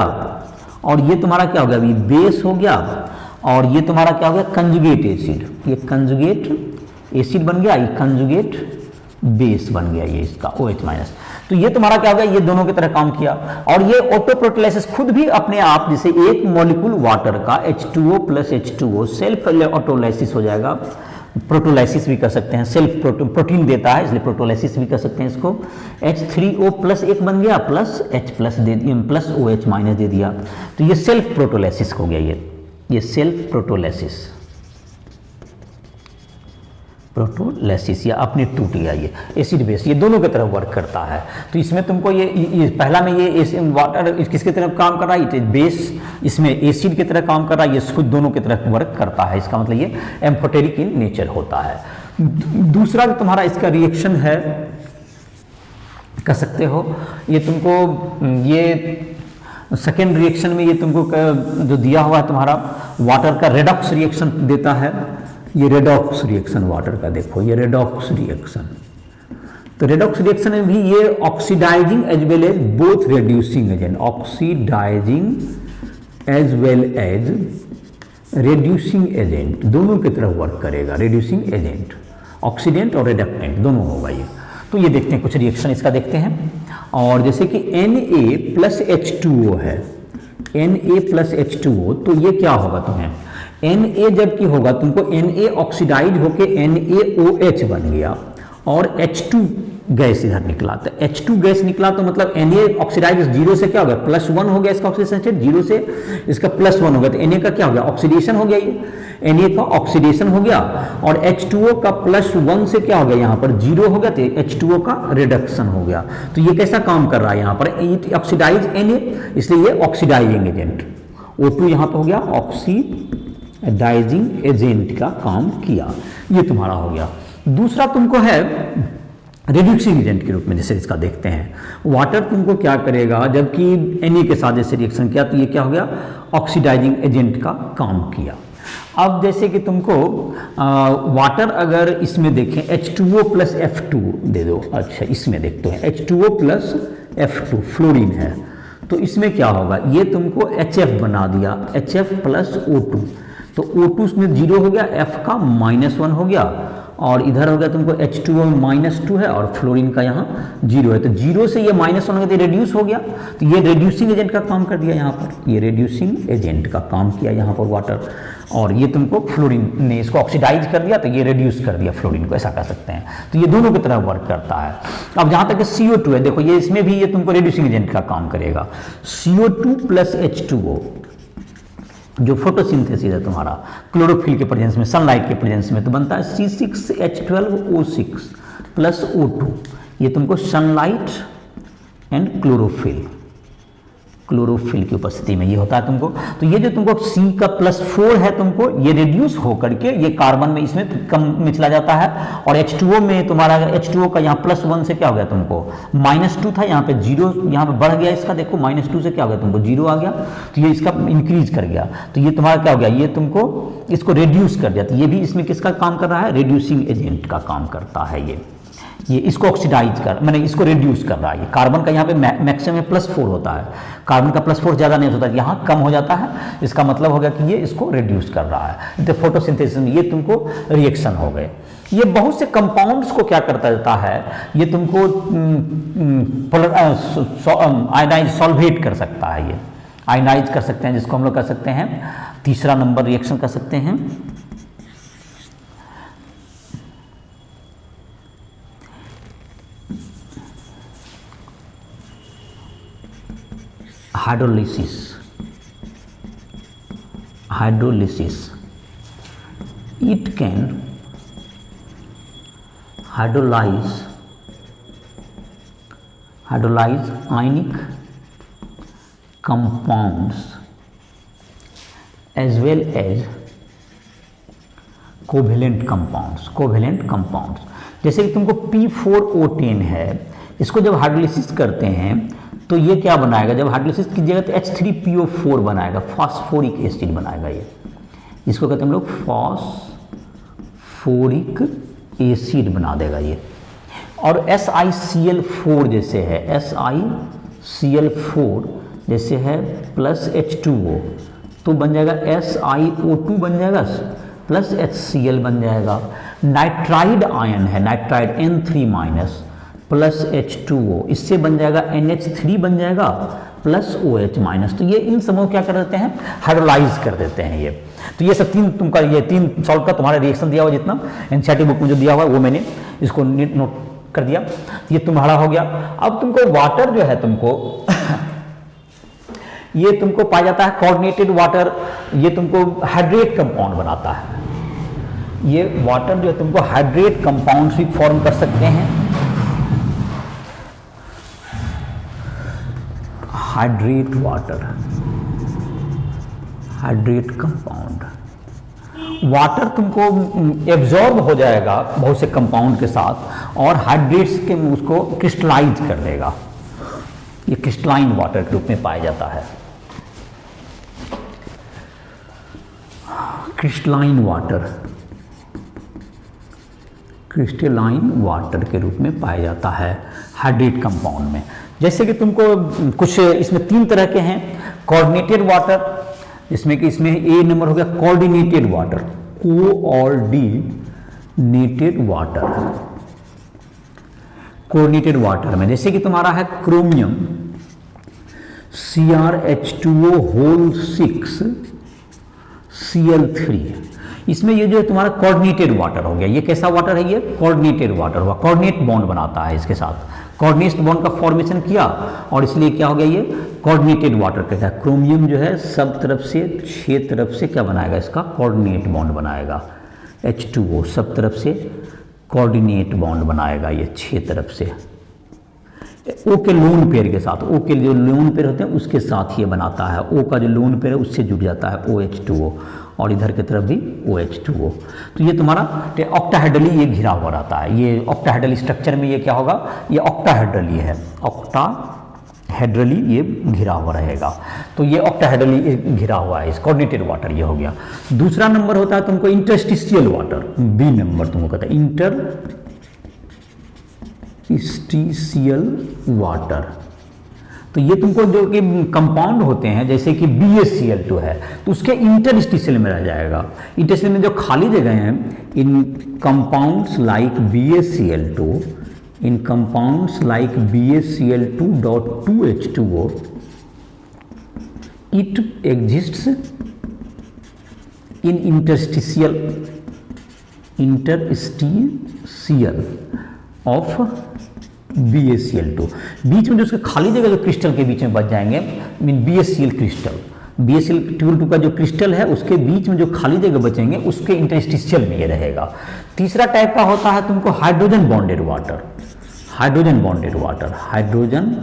और ये तुम्हारा क्या हो गया, अभी बेस हो गया और ये तुम्हारा क्या हो गया, कंजुगेट एसिड। ये कंजुगेट एसिड बन गया, ये कंजुगेट बेस बन गया, ये इसका OH-। तो ये तुम्हारा क्या हो गया, ये दोनों की तरह काम किया। और ये ऑटो प्रोटोलाइसिस खुद भी अपने आप, जैसे एक मॉलिक्यूल वाटर का H2O+ H2O सेल्फ ऑटोलाइसिस हो जाएगा, प्रोटोलाइसिस भी कर सकते हैं, सेल्फ प्रोटीन देता है इसलिए प्रोटोलाइसिस भी कर सकते हैं इसको। H3O+ एक बन गया प्लस H+ दे दिया प्लस OH- दे दिया, तो ये सेल्फ प्रोटोलाइसिस हो गया। ये सेल्फ प्रोटोलाइसिस, प्रोटोलाइसिस या अपने टूट गया, ये एसिड बेस, ये दोनों की तरफ वर्क करता है। तो इसमें तुमको ये पहला में ये वाटर किसकी तरफ काम कर रहा है, ये बेस इसमें एसिड की तरह काम कर रहा है, ये खुद दोनों की तरफ वर्क करता है। इसका मतलब ये एम्फोटेरिक इन नेचर होता है। दूसरा जो तुम्हारा इसका रिएक्शन है, कह सकते हो ये तुमको ये सेकेंड रिएक्शन में ये तुमको जो दिया हुआ है तुम्हारा वाटर का रेडॉक्स रिएक्शन देता है। ये रेडॉक्स रिएक्शन वाटर का देखो, ये रेडॉक्स रिएक्शन। तो रेडॉक्स रिएक्शन में भी ये oxidising as well as both reducing agent, oxidising as well as reducing agent, दोनों की तरफ वर्क करेगा। रेड्यूसिंग एजेंट, ऑक्सीडेंट और रिडक्टेंट दोनों होगा ये। तो ये देखते हैं कुछ रिएक्शन इसका देखते हैं। और जैसे कि Na+H2O है, Na+H2O, तो ये क्या होगा तुम्हें, Na जबकि होगा तुमको Na ऑक्सीडाइज होके NaOH बन गया और H2 गैस इधर निकला। तो H2 गैस निकला तो मतलब Na ऑक्सीडाइज 0 से क्या हो गया, +1 हो गया इसका ऑक्सीडेशन स्टेट, 0 से इसका +1 हो गया। तो Na का क्या हो गया, ऑक्सीडेशन हो गया, ये Na का ऑक्सीडेशन हो गया और H2O का +1 से क्या हो गया, यहाँ पर 0 हो गया, तो H2O का रिडक्शन हो गया। तो ये कैसा काम कर रहा है यहाँ पर, ऑक्सीडाइज Na, इसलिए ये ऑक्सीडाइजिंग एजेंट। O2 यहाँ पर हो गया ऑक्सीडाइजिंग एजेंट का काम किया, ये तुम्हारा हो गया। दूसरा तुमको है रिड्यूसिंग एजेंट के रूप में, जैसे इसका देखते हैं। वाटर तुमको क्या करेगा, जबकि Na के साथ जैसे रिएक्शन किया तो ये क्या हो गया, ऑक्सीडाइजिंग एजेंट का काम किया। अब जैसे कि तुमको वाटर अगर इसमें देखें H2O+ F2 दे दो, अच्छा इसमें देखते हैं H2O+ F2 फ्लोरीन है, तो इसमें क्या होगा, ये तुमको HF बना दिया, HF + O2, तो O2 में 0 हो गया, F का -1 हो गया और इधर हो गया तुमको H2O में -2 है और फ्लोरीन का यहाँ 0 है, तो 0 से ये -1 हो गया, रेड्यूस हो गया, तो ये रेड्यूसिंग एजेंट का काम कर दिया यहाँ पर, ये रेड्यूसिंग एजेंट का काम किया यहाँ पर वाटर, और ये तुमको फ्लोरीन ने इसको ऑक्सीडाइज कर दिया तो ये रेड्यूस कर दिया फ्लोरीन को, ऐसा कह सकते हैं। तो ये दोनों की तरह वर्क करता है। अब जहाँ तक CO2 है, देखो ये इसमें भी ये तुमको रेड्यूसिंग एजेंट का काम करेगा। CO2 प्लस H2O जो फोटोसिंथेसिस है तुम्हारा क्लोरोफिल के प्रेजेंस में, सनलाइट के प्रेजेंस में, तो बनता है C6H12O6 प्लस O2, ये तुमको सनलाइट एंड क्लोरोफिल की उपस्थिति में ये होता है तुमको। तो ये जो तुमको C का +4 है तुमको, ये रिड्यूस होकर के ये कार्बन में इसमें कम में चला जाता है, और H2O में तुम्हारा H2O का यहाँ +1 से क्या हो गया तुमको -2 था, यहाँ पे 0, यहाँ पे बढ़ गया इसका, देखो -2 से क्या हो गया तुमको 0 आ गया, तो ये इसका इंक्रीज कर गया, तो ये तुम्हारा क्या हो गया, ये तुमको इसको रिड्यूस कर दिया। तो ये भी इसमें किसका काम कर रहा है, रिड्यूसिंग एजेंट का काम करता है। ये इसको ऑक्सीडाइज कर, मैंने इसको रिड्यूस कर रहा है। ये कार्बन का यहाँ पे मैक्सिमम +4 होता है, कार्बन का +4 ज़्यादा नहीं होता, यहाँ कम हो जाता है, इसका मतलब हो गया कि ये इसको रिड्यूस कर रहा है। तो फोटोसिंथेसिस में ये तुमको रिएक्शन हो गए। ये बहुत से कंपाउंड्स को क्या करता रहता है, ये तुमको आयनाइज सॉल्वेट कर सकता है, ये आयनाइज कर सकते हैं, जिसको हम लोग कर सकते हैं तीसरा नंबर रिएक्शन कर सकते हैं। Hydrolysis it can hydrolyze ionic compounds as well as covalent compounds। जैसे कि तुमको P4O10 है, इसको जब हाइड्रोलिसिस करते हैं तो ये क्या बनाएगा, जब हाइड्रोलिसिस कीजिएगा तो H3PO4 बनाएगा, फास्फोरिक एसिड बनाएगा। ये इसको कहते हैं हम लोग फास्फोरिक एसिड बना देगा ये। और SiCl4 जैसे है, SiCl4 जैसे है प्लस H2O, तो बन जाएगा SiO2 बन जाएगा प्लस HCl बन जाएगा। नाइट्राइड आयन है, नाइट्राइड N3- प्लस H2O, इससे बन जाएगा NH3 बन जाएगा प्लस OH-। तो ये इन सबों क्या कर देते हैं, हाइड्रोलाइज कर देते हैं ये। तो ये सब तुमका ये 3 सॉल्व का तुम्हारा रिएक्शन दिया हुआ, जितना एनसीईआरटी बुक में जो दिया हुआ वो मैंने इसको नोट कर दिया, ये तुम्हारा हो गया। अब तुमको वाटर जो है तुमको ये तुमको पाया जाता है कोऑर्डिनेटेड वाटर, ये तुमको हाइड्रेट कंपाउंड बनाता है। ये वाटर जो है तुमको हाइड्रेट कंपाउंड भी फॉर्म कर सकते हैं। Hydrate water, hydrate compound, water तुमको एब्जॉर्ब हो जाएगा बहुत से कंपाउंड के साथ और हाइड्रेट्स के उसको क्रिस्टलाइज कर देगा। ये क्रिस्टलाइन वाटर के रूप में पाया जाता है। क्रिस्टलाइन वाटर के रूप में पाया जाता है हाइड्रेट कंपाउंड में। जैसे कि तुमको कुछ इसमें 3 तरह के हैं। कोऑर्डिनेटेड वाटर, जिसमें कि इसमें ए नंबर हो गया कोऑर्डिनेटेड वाटर, कोऑर्डिनेटेड वाटर में जैसे कि तुम्हारा है क्रोमियम CrH2O6Cl3, इसमें ये जो है तुम्हारा कोऑर्डिनेटेड वाटर हो गया। ये कैसा वाटर है, ये कोऑर्डिनेटेड वाटर हुआ, कोऑर्डिनेट बॉन्ड बनाता है इसके साथ, कोऑर्डिनेट बॉन्ड का फॉर्मेशन किया और इसलिए क्या हो गया, ये कोऑर्डिनेटेड वाटर कहता है। क्रोमियम जो है सब तरफ से 6 तरफ से क्या बनाएगा, इसका कोऑर्डिनेट बॉन्ड बनाएगा। H2O सब तरफ से कोऑर्डिनेट बॉन्ड बनाएगा ये 6 तरफ से, O के लोन पेयर के साथ, O के जो लोन पेयर होते हैं उसके साथ ये बनाता है। O का जो लोन पेयर है उससे जुड़ जाता है OH2O और इधर की तरफ भी OH2O। तो ये तुम्हारा ऑक्टाहेड्रली ये घिरा हुआ रहता है। ये ऑक्टाहेड्रली स्ट्रक्चर में ये क्या होगा, ये ऑक्टाहेड्रली है, ऑक्टाहेड्रली ये घिरा हुआ रहेगा। तो ये ऑक्टाहेड्रली घिरा हुआ है, इस कोऑर्डिनेटेड वाटर ये हो गया। दूसरा नंबर होता है तुमको इंटरस्टिशियल वाटर, बी नंबर तुमको कहता है इंटरस्टिशियल वाटर। तो तो ये तुमको जो कि कंपाउंड होते हैं जैसे कि BaCl2 है तो उसके इंटरस्टिशियल में रह जाएगा। इंटरस्टिशियल में जो खाली जगह हैं in compounds like BaCl2, in compounds like BaCl2.2H2O it exists in interstitial of BaCl2, बीच में जो उसके खाली जगह जो क्रिस्टल के बीच में बच जाएंगे मीन BaCl क्रिस्टल, BaCl2 का जो क्रिस्टल है उसके बीच में जो खाली जगह बचेंगे उसके इंटरस्टिशियल में ये रहेगा। तीसरा टाइप का होता है तुमको hydrogen bonded water, hydrogen bonded water, hydrogen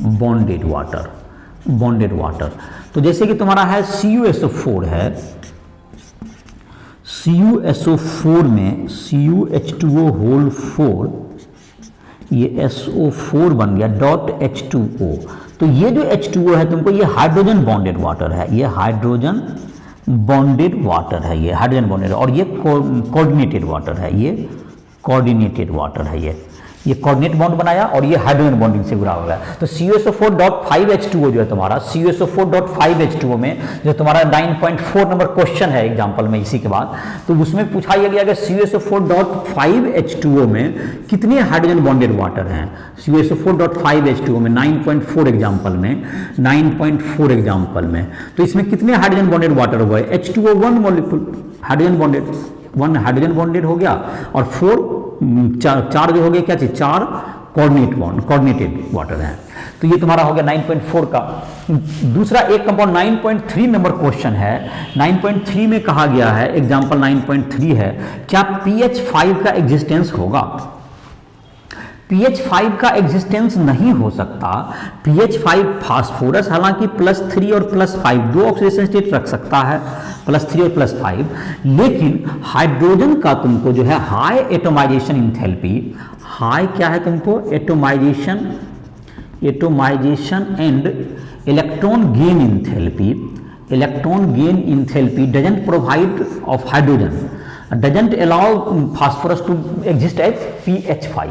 bonded water, bonded water. तो जैसे कि तुम्हारा है CuSO4 है, CuSO4 में CuH2O4 ये SO4 बन गया .H2O। तो ये जो H2O है तुमको ये हाइड्रोजन बॉन्डेड वाटर है, ये हाइड्रोजन बॉन्डेड वाटर है, ये हाइड्रोजन बॉन्डेड, और ये कोऑर्डिनेटेड वाटर है, ये कोऑर्डिनेटेड वाटर है, ये कोऑर्डिनेट बॉन्ड बनाया और ये हाइड्रोजन बॉन्डिंग से जुड़ा हुआ है। तो CuSO4.5H2O जो है तुम्हारा CuSO4.5H2O में जो तुम्हारा 9.4 नंबर क्वेश्चन है एग्जांपल में इसी के बाद, तो उसमें पूछा गया कि CuSO4.5H2O में कितने हाइड्रोजन बॉन्डेड वाटर हैं। CuSO4.5H2O में 9.4 एग्जांपल में, 9.4 एग्जांपल में, तो इसमें कितने हाइड्रोजन बॉन्डेड वाटर हुए। H2O 1 molecule hydrogen bonded, 1 hydrogen bonded हो गया और 4 चार जो हो गए क्या चीज, 4 कोऑर्डिनेट बॉन्ड, कोऑर्डिनेटेड वाटर है। तो ये तुम्हारा हो गया 9.4 का। दूसरा एक कंपाउंड 9.3 नंबर क्वेश्चन है, 9.3 में कहा गया है एग्जांपल 9.3 है, क्या pH5 का एग्जिस्टेंस होगा। pH5 का एग्जिस्टेंस नहीं हो सकता। pH5 फास्फोरस हालांकि +3 और +5 दो ऑक्सीडेशन स्टेट रख सकता है, +3 और +5, लेकिन हाइड्रोजन का तुमको जो है हाई एटोमाइजेशन इंथैल्पी, हाई क्या है तुमको atomisation, atomisation and electron gain enthalpy, electron gain enthalpy doesn't provide of hydrogen, doesn't allow phosphorus to exist as pH5।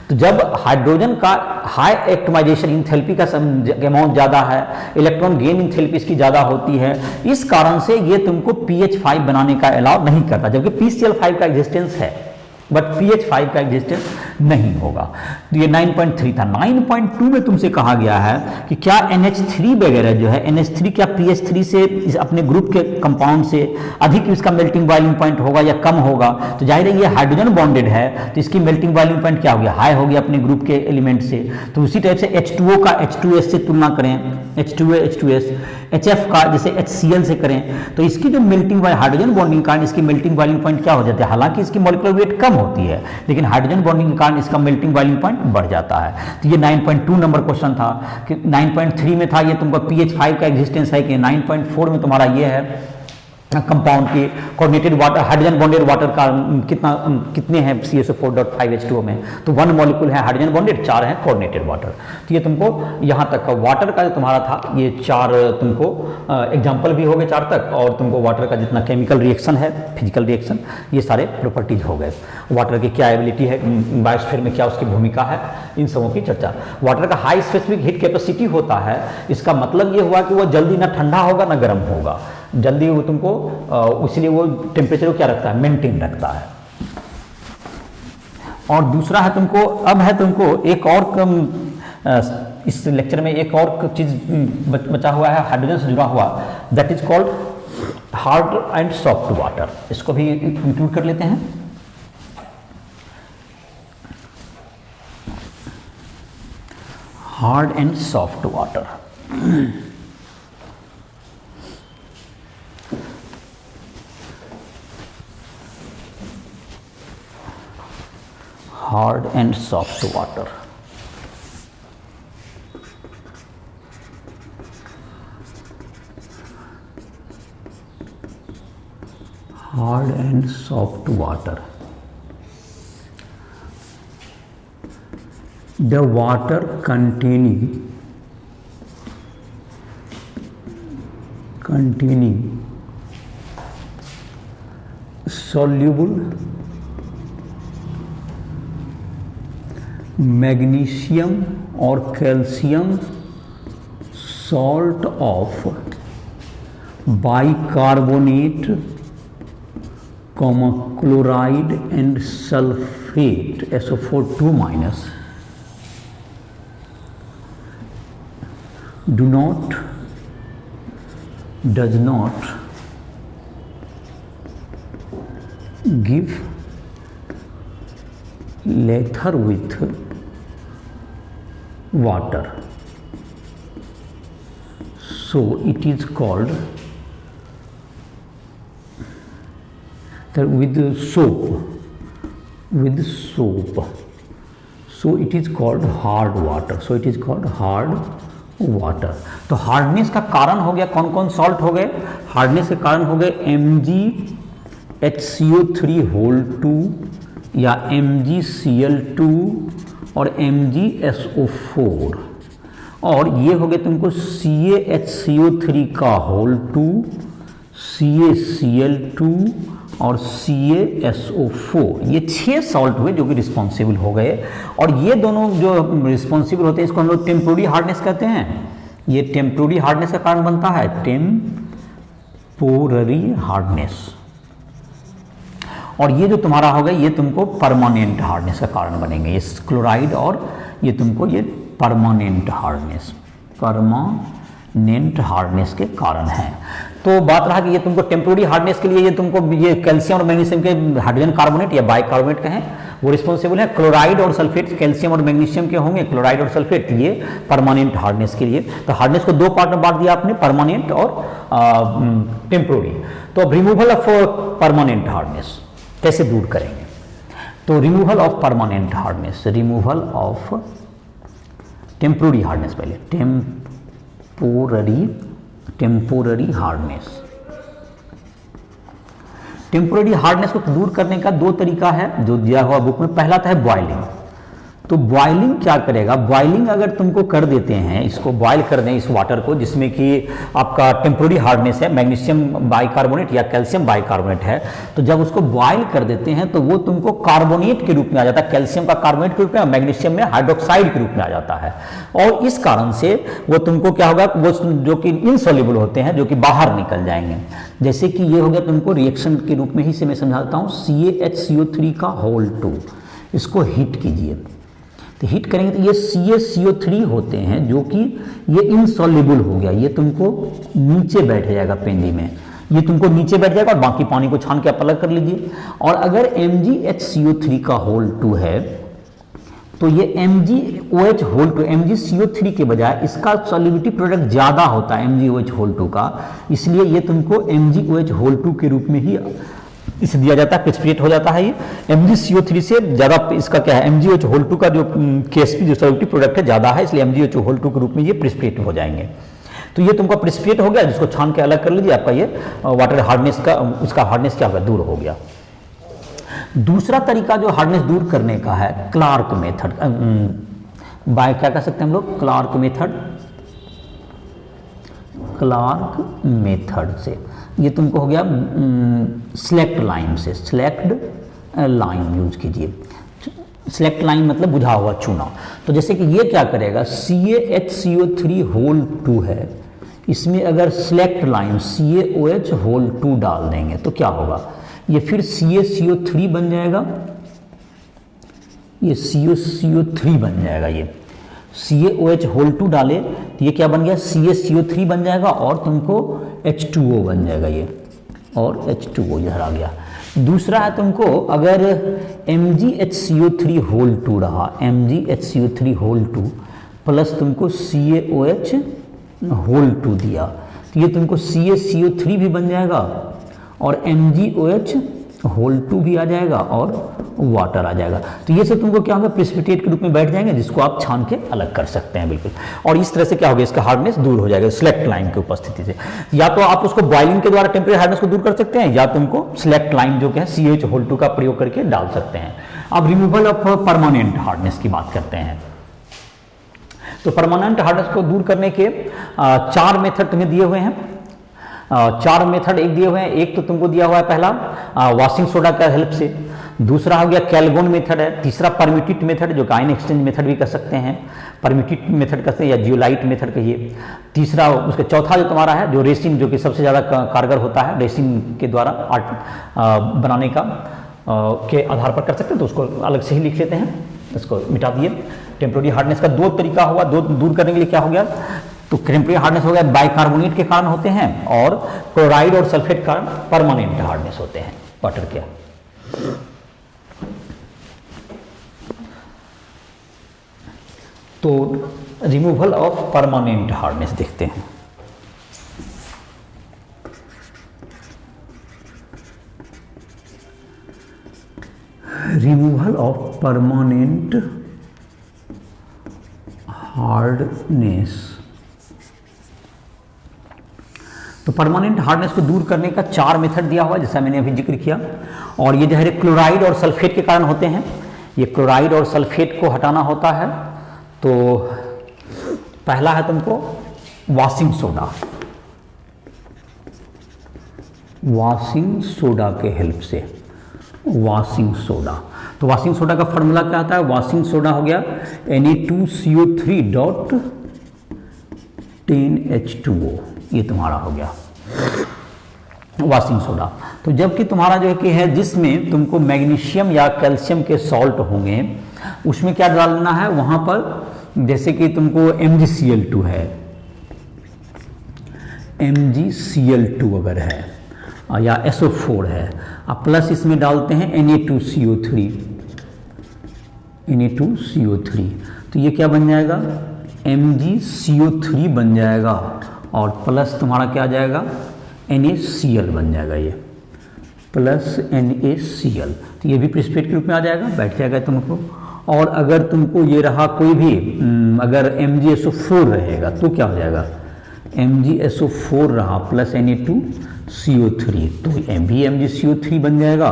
तो जब हाइड्रोजन का हाई एटोमाइजेशन इंथैल्पी का अमाउंट ज़्यादा है, इलेक्ट्रॉन गेन इंथैल्पी इसकी ज़्यादा होती है, इस कारण से ये तुमको pH5 बनाने का अलाउ नहीं करता, जबकि PCl5 का एग्जिस्टेंस है बट pH5 का एग्जिस्टेंस नहीं होगा। तो ये 9.3 था। 9.2 में तुमसे कहा गया है कि क्या NH3 वगैरह जो है, NH3 क्या pH3 से अपने ग्रुप के कंपाउंड से अधिक इसका मेल्टिंग बॉइलिंग पॉइंट होगा या कम होगा। तो जाहिर है ये हाइड्रोजन बॉन्डेड है तो इसकी मेल्टिंग बॉइलिंग पॉइंट क्या हो गया, हाई हो गया अपने ग्रुप के एलिमेंट से। तो उसी टाइप से H2O का H2S से तुलना करें, H2O H2S, HF का जैसे HCl से करें तो इसकी जो मेल्टिंग हाइड्रोजन बॉन्डिंग के कारण इसकी मेल्टिंग बॉइलिंग पॉइंट क्या हो जाता है, हालांकि इसकी मॉलिक्यूलर वेट कम होती है लेकिन हाइड्रोजन बॉन्डिंग के कारण इसका मेल्टिंग बॉइलिंग पॉइंट बढ़ जाता है। तो ये 9.2 नंबर क्वेश्चन था कि 9.3 में था ये तुमको pH5 का एग्जिस्टेंस है कि 9.4 में तुम्हारा ये है कंपाउंड की coordinated water, hydrogen bonded water का कितने हैं CuSO4.5H2O में। तो 1 मॉलिक्यूल है हाइड्रोजन बॉन्डेड, 4 है कोऑर्डिनेटेड वाटर। तो ये तुमको यहाँ तक का वाटर का जो तुम्हारा था ये 4 तुमको एग्जाम्पल भी हो गए 4 तक, और तुमको वाटर का जितना केमिकल रिएक्शन है, फिजिकल रिएक्शन, ये सारे प्रॉपर्टीज हो गए। वाटर की क्या एबिलिटी है, बायोस्फीयर में क्या उसकी भूमिका है, इन सबों की चर्चा। वाटर का हाई स्पेसिफिक हीट कैपेसिटी होता है, इसका मतलब ये हुआ कि वो जल्दी ना ठंडा होगा ना गर्म होगा, जल्दी वो तुमको इसलिए वो टेम्परेचर को क्या रखता है, मेंटेन रखता है। और दूसरा है तुमको, अब है तुमको एक और इस लेक्चर में एक और चीज बचा हुआ है हाइड्रोजन से जुड़ा हुआ, that is called hard and soft water. इसको भी इंक्लूड कर लेते हैं। Hard and soft water, hard and soft water. Hard and soft water. The water containing magnesium और calcium salt of bicarbonate, chloride and sulphate SO4 2 minus does not give lether with water, so it is called with soap, so it is called hard water, so it is called hard water. तो हार्डनेस का कारण हो गया, कौन कौन सॉल्ट हो गए? हार्डनेस के कारण हो गए MgHCO3 या MgCl2 और MgSO4, और ये हो गए तुमको CaHCO3 का होल 2, CaCl2 और CaSO4, ये 6 सॉल्ट हुए जो कि रिस्पॉन्सिबल हो गए। और ये दोनों जो रिस्पॉन्सिबल होते हैं इसको हम लोग टेम्पोररी हार्डनेस कहते हैं। ये टेम्पोररी हार्डनेस का कारण बनता है, टेम्पोररी हार्डनेस। और ये जो तुम्हारा होगा ये तुमको परमानेंट हार्डनेस का कारण बनेंगे, ये क्लोराइड और ये तुमको ये परमानेंट हार्डनेस के कारण है। तो बात रहा कि ये तुमको टेम्पोररी हार्डनेस के लिए ये तुमको ये कैल्शियम और मैग्नीशियम के हाइड्रोजन कार्बोनेट या बाइकार्बोनेट कहें वो रिस्पॉन्सिबल है। क्लोराइड और सल्फेट कैल्शियम और मैग्नीशियम के होंगे, क्लोराइड और सल्फेट, ये परमानेंट हार्डनेस के लिए। तो हार्डनेस को 2 पार्ट में बांट दिया आपने, परमानेंट और टेम्पोररी। तो अब रिमूवल ऑफ परमानेंट हार्डनेस कैसे दूर करेंगे? तो removal of permanent hardness, removal of temporary hardness, पहले टेम्पोररी हार्डनेस। टेम्पोररी हार्डनेस को दूर करने का 2 तरीका है जो दिया हुआ बुक में। पहला था है बॉइलिंग। तो बॉइलिंग क्या करेगा? बॉइलिंग अगर तुमको कर देते हैं, इसको बॉइल कर दें इस वाटर को जिसमें कि आपका टेम्पोररी हार्डनेस है, मैग्नीशियम बाइकार्बोनेट या कैल्शियम बाइकार्बोनेट है, तो जब उसको बॉइल कर देते हैं तो वो तुमको कार्बोनेट के रूप में आ जाता है, कैल्शियम का कार्बोनेट के रूप में और मैग्नीशियम में हाइड्रोक्साइड के रूप में आ जाता है। और इस कारण से वो तुमको क्या होगा, वो जो कि इनसॉल्युबल होते हैं, जो कि बाहर निकल जाएंगे। जैसे कि ये हो गया तुमको रिएक्शन के रूप में ही से मैं समझाता हूँ, CaHCO3 का होल 2, इसको हीट कीजिए। तो हीट करेंगे तो ये CaCO3 होते हैं जो कि ये इनसॉल्युबल हो गया, ये तुमको नीचे बैठ जाएगा पेंदी में, ये तुमको नीचे बैठ जाएगा और बाकी पानी को छान के आप अलग कर लीजिए। और अगर MgHCO3 का होल 2 है तो ये MgOH होल 2, MgCO3 के बजाय इसका सॉल्युबिलिटी प्रोडक्ट ज़्यादा होता है MgOH होल 2 का, इसलिए ये तुमको MgOH होल 2 के रूप में ही इसे दिया जाता है, प्रेसिपिटेट हो जाता है। ये MgCO3 से ज़्यादा इसका क्या है, MgOH होल 2 का जो KSP जो सॉल्युबिलिटी प्रोडक्ट है ज़्यादा है, इसलिए MgOH होल 2 के रूप में ये प्रेसिपिटेट हो जाएंगे। तो ये तुमको प्रेसिपिटेट हो गया, जिसको छान के अलग कर लीजिए, आपका ये वाटर हार्डनेस का उसका हार्डनेस क्या होगा, दूर हो गया। दूसरा तरीका जो हार्डनेस दूर करने का है, क्लार्क मेथड, बाय क्या कह सकते हैं हम लोग, क्लार्क मेथड से। ये तुमको हो गया सिलेक्ट लाइम से, सिलेक्ट लाइम यूज कीजिए। सिलेक्ट लाइम मतलब बुझा हुआ चूना। तो जैसे कि ये क्या करेगा, CaHCO3 होल 2 है, इसमें अगर सिलेक्ट लाइम CaOH होल 2 डाल देंगे तो क्या होगा, ये फिर CaCO3 बन जाएगा, ये CaCO3 बन जाएगा। ये CaOH होल 2 डाले तो ये क्या बन गया, CaCO3 बन जाएगा और तुमको H2O बन जाएगा ये, और H2O इधर आ गया। दूसरा है तुमको अगर MgHCO3 होल 2 रहा, MgHCO3 होल 2 प्लस तुमको CaOH होल 2 दिया तो ये तुमको CaCO3 भी बन जाएगा और MgOH होल 2 भी आ जाएगा और वाटर आ जाएगा। तो ये सब तुमको क्या होगा, प्रेसिपिटेट के रूप में बैठ जाएंगे, जिसको आप छान के अलग कर सकते हैं बिल्कुल। और इस तरह से क्या होगा, इसका हार्डनेस दूर हो जाएगा सिलेक्ट लाइम की उपस्थिति से। या तो आप उसको बॉइलिंग के द्वारा टेम्परेरी हार्डनेस को दूर कर सकते हैं, या तुमको सिलेक्ट लाइम जो है CaH होल 2 का प्रयोग करके डाल सकते हैं। अब रिमूवल ऑफ परमानेंट हार्डनेस की बात करते हैं। तो परमानेंट हार्डनेस को दूर करने के 4 मेथड तुम्हें दिए हुए हैं। 4 मेथड एक दिए हुए हैं। एक तो तुमको दिया हुआ है पहला वॉशिंग सोडा का हेल्प से। दूसरा हो गया कैलगोन मेथड है, तीसरा परमिटिट मेथड जो आयन एक्सचेंज मेथड भी कर सकते हैं, परमिटिट मेथड करते हैं या जियोलाइट मेथड कहिए। तीसरा उसका चौथा जो तुम्हारा है जो रेसिन, जो कि सबसे ज़्यादा कारगर होता है रेसिन के द्वारा आर्ट बनाने का के आधार पर कर सकते हैं, तो उसको अलग से ही लिख लेते हैं, इसको मिटा दिए। टेम्प्रोरी हार्डनेस का दो तरीका हुआ, दो दूर करने के लिए क्या हो गया, तो टेम्प्रोरी हार्डनेस हो गया बाइकार्बोनेट के कारण होते हैं, और क्लोराइड और सल्फेट के कारण परमानेंट हार्डनेस होते हैं वाटर के। तो रिमूवल ऑफ परमानेंट हार्डनेस देखते हैं। रिमूवल ऑफ परमानेंट हार्डनेस, तो परमानेंट हार्डनेस को दूर करने का 4 मेथड दिया हुआ है जैसा मैंने अभी जिक्र किया, और ये जो है क्लोराइड और सल्फेट के कारण होते हैं। ये क्लोराइड और सल्फेट को हटाना होता है, तो पहला है तुमको वॉशिंग सोडा, वॉशिंग सोडा के हेल्प से, वॉशिंग सोडा। तो वॉशिंग सोडा का फॉर्मूला क्या आता है, वॉशिंग सोडा हो गया Na2CO3.10H2O, ये तुम्हारा हो गया वॉशिंग सोडा। तो जबकि तुम्हारा जो है कि है जिसमें तुमको मैग्नीशियम या कैल्शियम के सॉल्ट होंगे, उसमें क्या डालना है वहां पर, जैसे कि तुमको MgCl2 है, MgCl2 अगर है या SO4 है, अब प्लस इसमें डालते हैं Na2CO3, Na2CO3, तो ये क्या बन जाएगा MgCO3 बन जाएगा, और प्लस तुम्हारा क्या आ जाएगा NaCl बन जाएगा, ये प्लस NaCl, तो ये भी प्रेसिपिटेट के रूप में आ जाएगा, बैठ जाएगा तुमको। और अगर तुमको ये रहा कोई भी अगर MgSO4 रहेगा तो क्या हो जाएगा, MgSO4 रहा प्लस Na2CO3, तो भी MgCO3 बन जाएगा,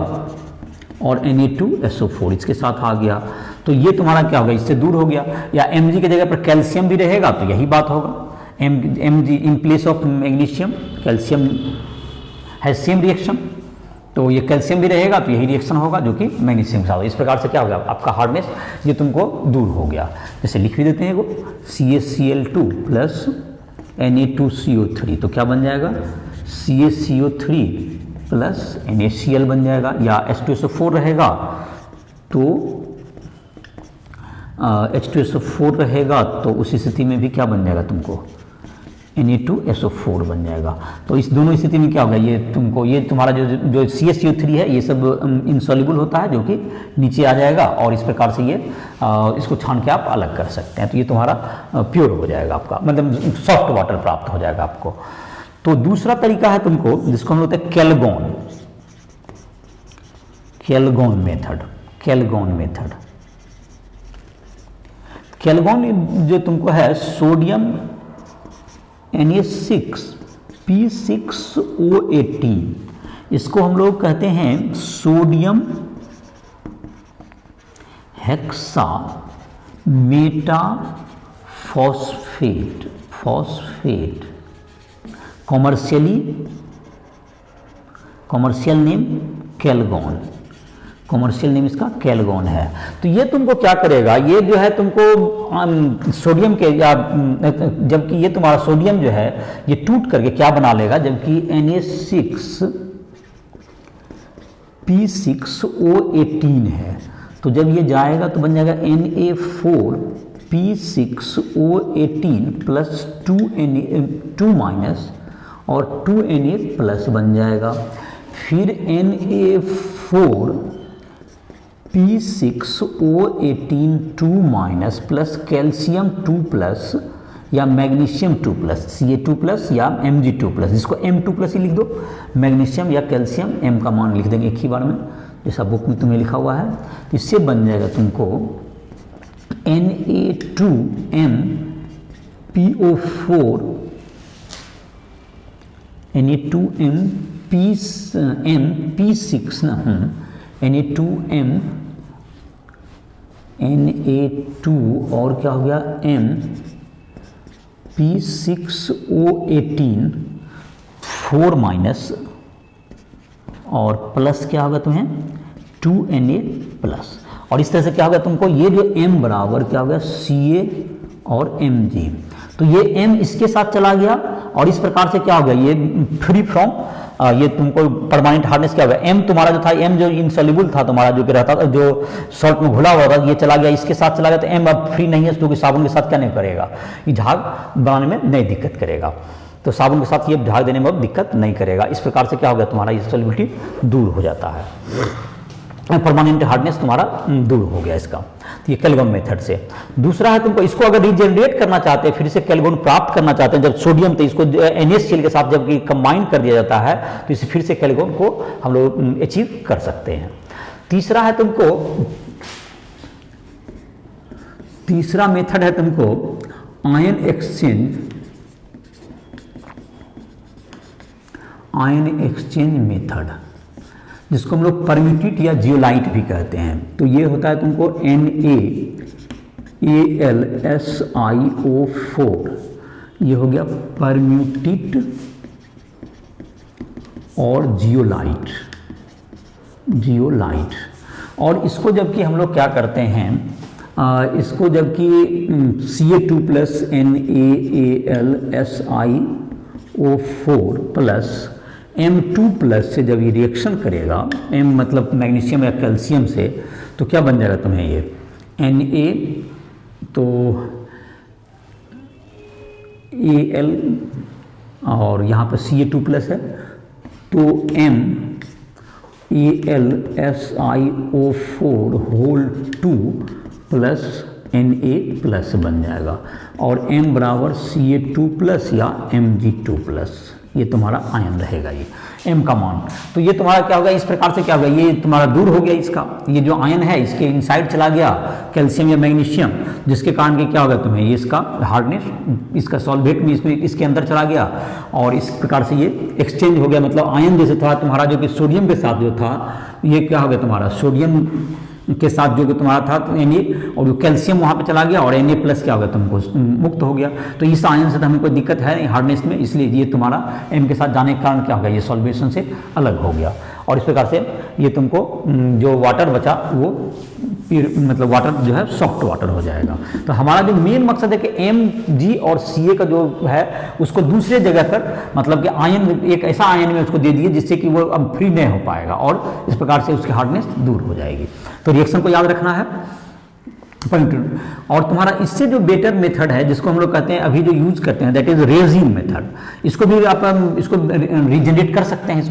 और Na2SO4 इसके साथ आ गया, तो ये तुम्हारा क्या होगा, इससे दूर हो गया। या Mg की जगह पर कैल्शियम भी रहेगा तो यही बात होगा, Mg in place of magnesium, calcium है सेम रिएक्शन, तो ये कैल्शियम भी रहेगा तो यही रिएक्शन होगा जो कि मैग्नीशियम के साथ। इस प्रकार से क्या होगा आपका हार्डनेस ये तुमको दूर हो गया। जैसे लिख भी देते हैं वो CaCl2 प्लस Na2CO3, तो क्या बन जाएगा CaCO3 प्लस NaCl बन जाएगा, या H2SO4 रहेगा तो H2SO4 रहेगा तो उस स्थिति में भी क्या बन जाएगा तुमको Na2SO4 बन जाएगा। तो इस दोनों स्थिति में क्या होगा, ये तुमको ये तुम्हारा जो CaCO3 है ये सब इनसॉल्युबल होता है जो कि नीचे आ जाएगा, और इस प्रकार से ये इसको छान के आप अलग कर सकते हैं, तो ये तुम्हारा प्योर हो जाएगा, आपका मतलब सॉफ्ट वाटर प्राप्त हो जाएगा आपको। तो दूसरा तरीका है तुमको जिसको हम बोलते हैं Calgon, Calgon method, Calgon method. Calgon जो तुमको है सोडियम Na6P6O18, इसको हम लोग कहते हैं sodium hexa metaphosphate, phosphate, commercial name Calgon, commercial name इसका कैलगोन है। तो ये तुमको क्या करेगा, ये जो है तुमको सोडियम के या जबकि ये तुम्हारा सोडियम जो है ये टूट करके क्या बना लेगा, जबकि Na6P6O18 है, तो जब ये जाएगा तो बन जाएगा Na4P6O18 प्लस 2 माइनस और 2Na प्लस बन जाएगा, फिर Na4P6O18 2 minus plus calcium 2 plus या मैग्नीशियम 2 प्लस Ca2 प्लस या Mg2 प्लस, जिसको M2 प्लस ही लिख दो, मैग्नीशियम या कैल्शियम M का मान लिख देंगे एक ही बार में जैसा बुक में तुम्हें लिखा हुआ है। तो इससे बन जाएगा तुमको Na2MPO4 Na2MP6 Na2 और क्या हो गया MP6O18 4 माइनस और प्लस क्या होगा तुम्हें 2Na+। और इस तरह से क्या हो गया तुमको, ये जो m बराबर क्या हो गया Ca और Mg, तो ये m इसके साथ चला गया और इस प्रकार से क्या हो गया, ये फ्री फ्रॉम ये तुमको परमानेंट हार्डनेस क्या होगा, m तुम्हारा जो था, m जो इनसॉल्युबल था तुम्हारा, जो कि रहता था, जो सॉल्ट में घुला हुआ था, ये चला गया, इसके साथ चला गया, तो m अब फ्री नहीं है, जो कि साबुन के साथ क्या नहीं करेगा, ये झाग बनाने में नहीं दिक्कत करेगा। तो साबुन के साथ ये झाग देने में अब दिक्कत नहीं करेगा। इस प्रकार से क्या हो गया, तुम्हारा ये सॉल्युबिलिटी दूर हो जाता है, परमानेंट हार्डनेस तुम्हारा दूर हो गया इसका। तो ये कैल्गोन मेथड से। दूसरा है तुमको इसको अगर रीजनरेट करना चाहते हैं, फिर से कैल्गोन प्राप्त करना चाहते हैं, जब सोडियम तो इसको NaCl के साथ जब कंबाइन कर दिया जाता है तो इसे फिर से कैल्गोन को हम लोग अचीव कर सकते हैं। तीसरा है तुमको, तीसरा मेथड है तुमको आयन एक्सचेंज मेथड, जिसको हम लोग परम्यूटेट या जियोलाइट भी कहते हैं। तो ये होता है तुमको NaAlSiO4, ये हो गया परम्यूटेट और जियोलाइट। और इसको जबकि हम लोग क्या करते हैं, इसको जबकि Ca2 + NaAlSiO4 प्लस M2+ से जब ये रिएक्शन करेगा, M मतलब मैग्नीशियम या कैल्शियम से, तो क्या बन जाएगा तुम्हें ये Na, तो Al और यहाँ पर Ca2+ है, तो MAlSiO4 2 + Na+ बन जाएगा, और M बराबर Ca2+ या Mg2+, ये तुम्हारा आयन रहेगा, ये M का मान। तो ये तुम्हारा क्या होगा, इस प्रकार से क्या होगा, ये तुम्हारा दूर हो गया इसका, ये जो आयन है इसके इनसाइड चला गया कैल्शियम या मैग्नीशियम, जिसके कारण के क्या होगा तुम्हें, ये इसका हार्डनेस, इसका सॉल्वेट में इसमें इसके अंदर चला गया, और इस प्रकार से ये एक्सचेंज हो गया। मतलब आयन जैसे था तुम्हारा जो कि सोडियम के साथ जो था, ये क्या हो गया तुम्हारा सोडियम के साथ जो कि तुम्हारा था तो Na, और जो कैल्शियम वहाँ पे चला गया और Na+ क्या हो गया तुमको मुक्त हो गया। तो इस आयन से तो हमें कोई दिक्कत है नहीं हार्डनेस में, इसलिए ये तुम्हारा M के साथ जाने के कारण क्या हो गया, ये सॉल्वेशन से अलग हो गया। और इस प्रकार से ये तुमको जो वाटर बचा वो मतलब वाटर जो है सॉफ्ट वाटर हो जाएगा। तो हमारा जो मेन मकसद है कि Mg और Ca का जो है उसको दूसरे जगह पर, मतलब कि आयन, एक ऐसा आयन में उसको दे दिए जिससे कि वो अब फ्री नहीं हो पाएगा, और इस प्रकार से उसकी हार्डनेस दूर हो जाएगी। तो रिएक्शन को याद रखना है। और तुम्हारा इससे जो बेटर मेथड है, जिसको हम लोग कहते हैं अभी जो यूज करते हैं, दैट इज रेजिन मेथड। इसको भी आप इसको रीजनरेट कर सकते हैं,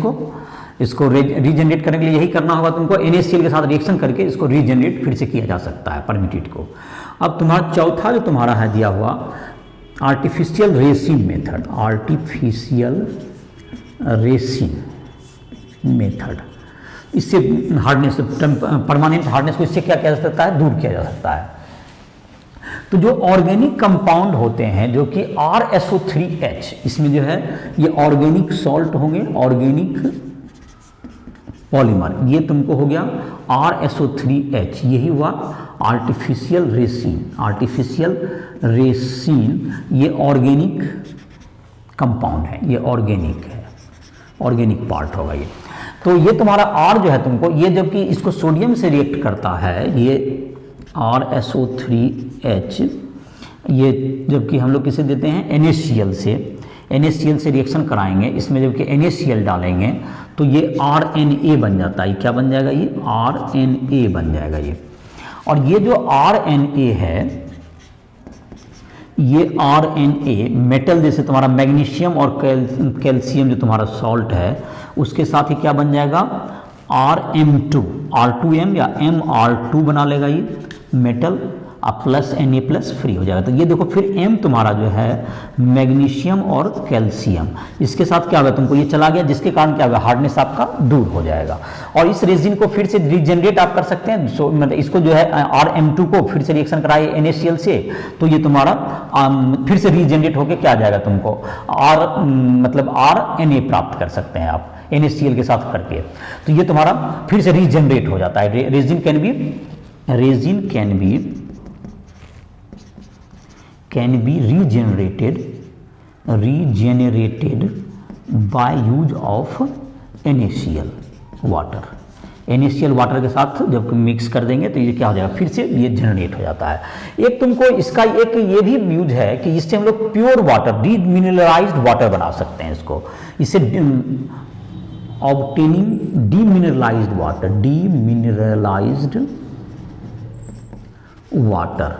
इसको रीजनरेट करने के लिए यही करना होगा तुमको, NaCl के साथ रिएक्शन करके इसको रीजनरेट फिर से किया जा सकता है परम्यूटेट को। अब तुम्हारा चौथा जो तुम्हारा है दिया हुआ artificial resin method, artificial resin method, इससे हार्डनेस, परमानेंट हार्डनेस को इससे क्या किया जा सकता है, दूर किया जा सकता है। तो जो ऑर्गेनिक कंपाउंड होते हैं जो कि RSO3H, इसमें जो है ये ऑर्गेनिक सॉल्ट होंगे, ऑर्गेनिक पॉलीमर, ये तुमको हो गया RSO3H, यही हुआ आर्टिफिशियल रेसिन। आर्टिफिशियल रेसिन ये ऑर्गेनिक कंपाउंड है, ये ऑर्गेनिक है, ऑर्गेनिक पार्ट होगा ये। तो ये तुम्हारा R जो है तुमको, ये जबकि इसको सोडियम से रिएक्ट करता है, ये RSO3H, ये जबकि हम लोग किसे देते हैं NaCl से रिएक्शन कराएंगे, इसमें जबकि NaCl डालेंगे तो ये RNA बन जाता है। क्या बन जाएगा, ये RNA बन जाएगा ये। और ये जो RNA है, ये RNA मेटल जैसे तुम्हारा मैग्नीशियम और कैल्शियम जो तुम्हारा सॉल्ट है उसके साथ ही क्या बन जाएगा, RM2, R2M या MR2 बना लेगा ये मेटल, अब प्लस Na+ फ्री हो जाएगा। तो ये देखो फिर M तुम्हारा जो है मैग्नीशियम और कैल्शियम, इसके साथ क्या होगा तुमको, ये चला गया, जिसके कारण क्या होगा, हार्डनेस आपका दूर हो जाएगा। और इस रेजिन को फिर से रीजनरेट आप कर सकते हैं, मतलब इसको जो है RM2 को फिर से रिएक्शन कराए NaCl से, तो ये तुम्हारा फिर से रीजनरेट होकर क्या आ जाएगा तुमको, मतलब RNA प्राप्त कर सकते हैं आप NaCl के साथ करके। तो ये तुम्हारा फिर से रीजनरेट हो जाता है। Resin can be regenerated by use of NaCl water. NaCl water के साथ जब मिक्स कर देंगे तो ये क्या हो जाएगा, फिर से ये जनरेट हो जाता है। एक तुमको इसका एक ये भी यूज है कि इससे हम लोग प्योर वाटर, डीमिनरलाइज्ड वाटर बना सकते हैं इसको। इससे obtaining demineralised water, demineralised water,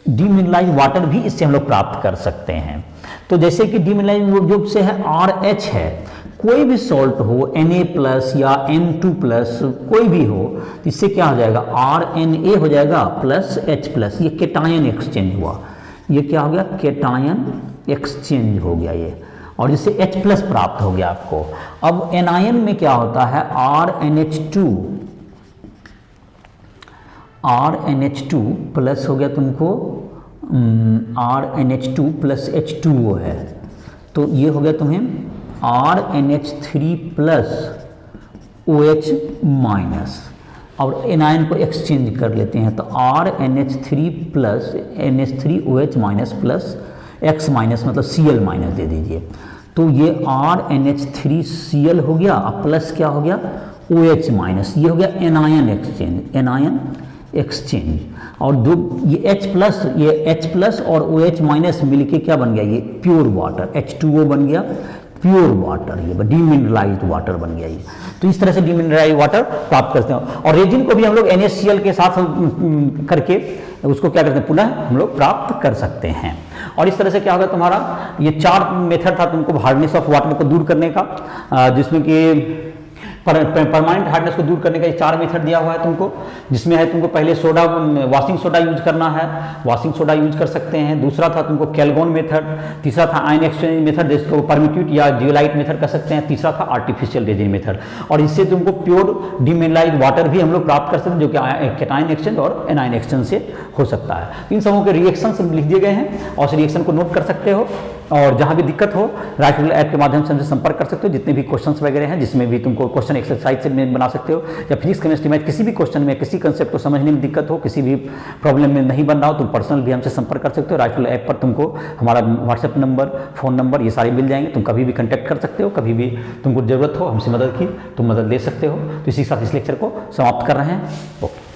demineralised water भी इससे हम लोग प्राप्त कर सकते हैं। तो जैसे कि डीमिनरलाइज्ड जो से है RH है, कोई भी सॉल्ट हो Na+ या N2+, कोई भी हो, इससे क्या हो जाएगा, RNA हो जाएगा प्लस H+, ये केटायन एक्सचेंज हुआ, ये क्या हो गया, केटायन एक्सचेंज हो गया ये, और जिससे H+ प्राप्त हो गया आपको। अब एनायन में क्या होता है, RNH2 प्लस हो गया तुमको, RNH2 प्लस H2O है, तो ये हो गया तुम्हें RNH3 प्लस OH-, और एनायन को एक्सचेंज कर लेते हैं तो RNH3 plus NH3OH- plus X- मतलब Cl- दे दीजिए, तो ये RNH3Cl हो गया, अब प्लस क्या हो गया, OH-, ये हो गया एनायन एक्सचेंज, एनायन एक्सचेंज। और जो ये H+ और OH- मिलके क्या बन गया, ये प्योर वाटर, H2O बन गया, प्योर वाटर, ये डीमिनरलाइज्ड वाटर बन गया ये। तो इस तरह से डीमिनरलाइज्ड वाटर प्राप्त करते हैं। और रेजिन को भी हम लोग NaCl के साथ करके उसको क्या करते हैं, पुनः हम लोग प्राप्त कर सकते हैं। और इस तरह से क्या होगा तुम्हारा, ये 4 मेथड था तुमको हार्डनेस ऑफ वाटर को दूर करने का, जिसमें कि परमानेंट हार्डनेस को दूर करने का ये 4 मेथड दिया हुआ है तुमको, जिसमें है तुमको पहले सोडा, वॉशिंग सोडा यूज करना है, वॉशिंग सोडा यूज कर सकते हैं। दूसरा था तुमको कैलगोन मेथड, तीसरा था आयन एक्सचेंज मेथड, जिसको परमिट्यूट या जियोलाइट मेथड कर सकते हैं, तीसरा था आर्टिफिशियल रेजिन मेथड। और इससे तुमको प्योर डीमिनरलाइज्ड वाटर भी हम लोग प्राप्त कर सकते हैं, जो कि केटायन एक्सचेंज और एनायन एक्सचेंज से हो सकता है। इन सबों के रिएक्शन लिख दिए गए हैं और उस रिएक्शन को नोट कर सकते हो, और जहां भी दिक्कत हो राइट रूलर ऐप के माध्यम से हमसे संपर्क कर सकते हो। जितने भी क्वेश्चंस वगैरह हैं, जिसमें भी तुमको क्वेश्चन एक्सरसाइज से में बना सकते हो, या फिजिक्स केमिस्ट्री में किसी भी क्वेश्चन में किसी कंसेप्ट को समझने में दिक्कत हो, किसी भी प्रॉब्लम में नहीं बन रहा हो, तुम पर्सनल भी हमसे संपर्क कर सकते हो। राइट रूलर ऐप पर तुमको हमारा व्हाट्सएप नंबर, फ़ोन नंबर, ये सारे मिल जाएंगे, तुम कभी भी कॉन्टैक्ट कर सकते हो। कभी भी तुमको जरूरत हो हमसे मदद की, तुम मदद ले सकते हो। तो इसी के साथ इस लेक्चर को समाप्त कर रहे हैं। ओके।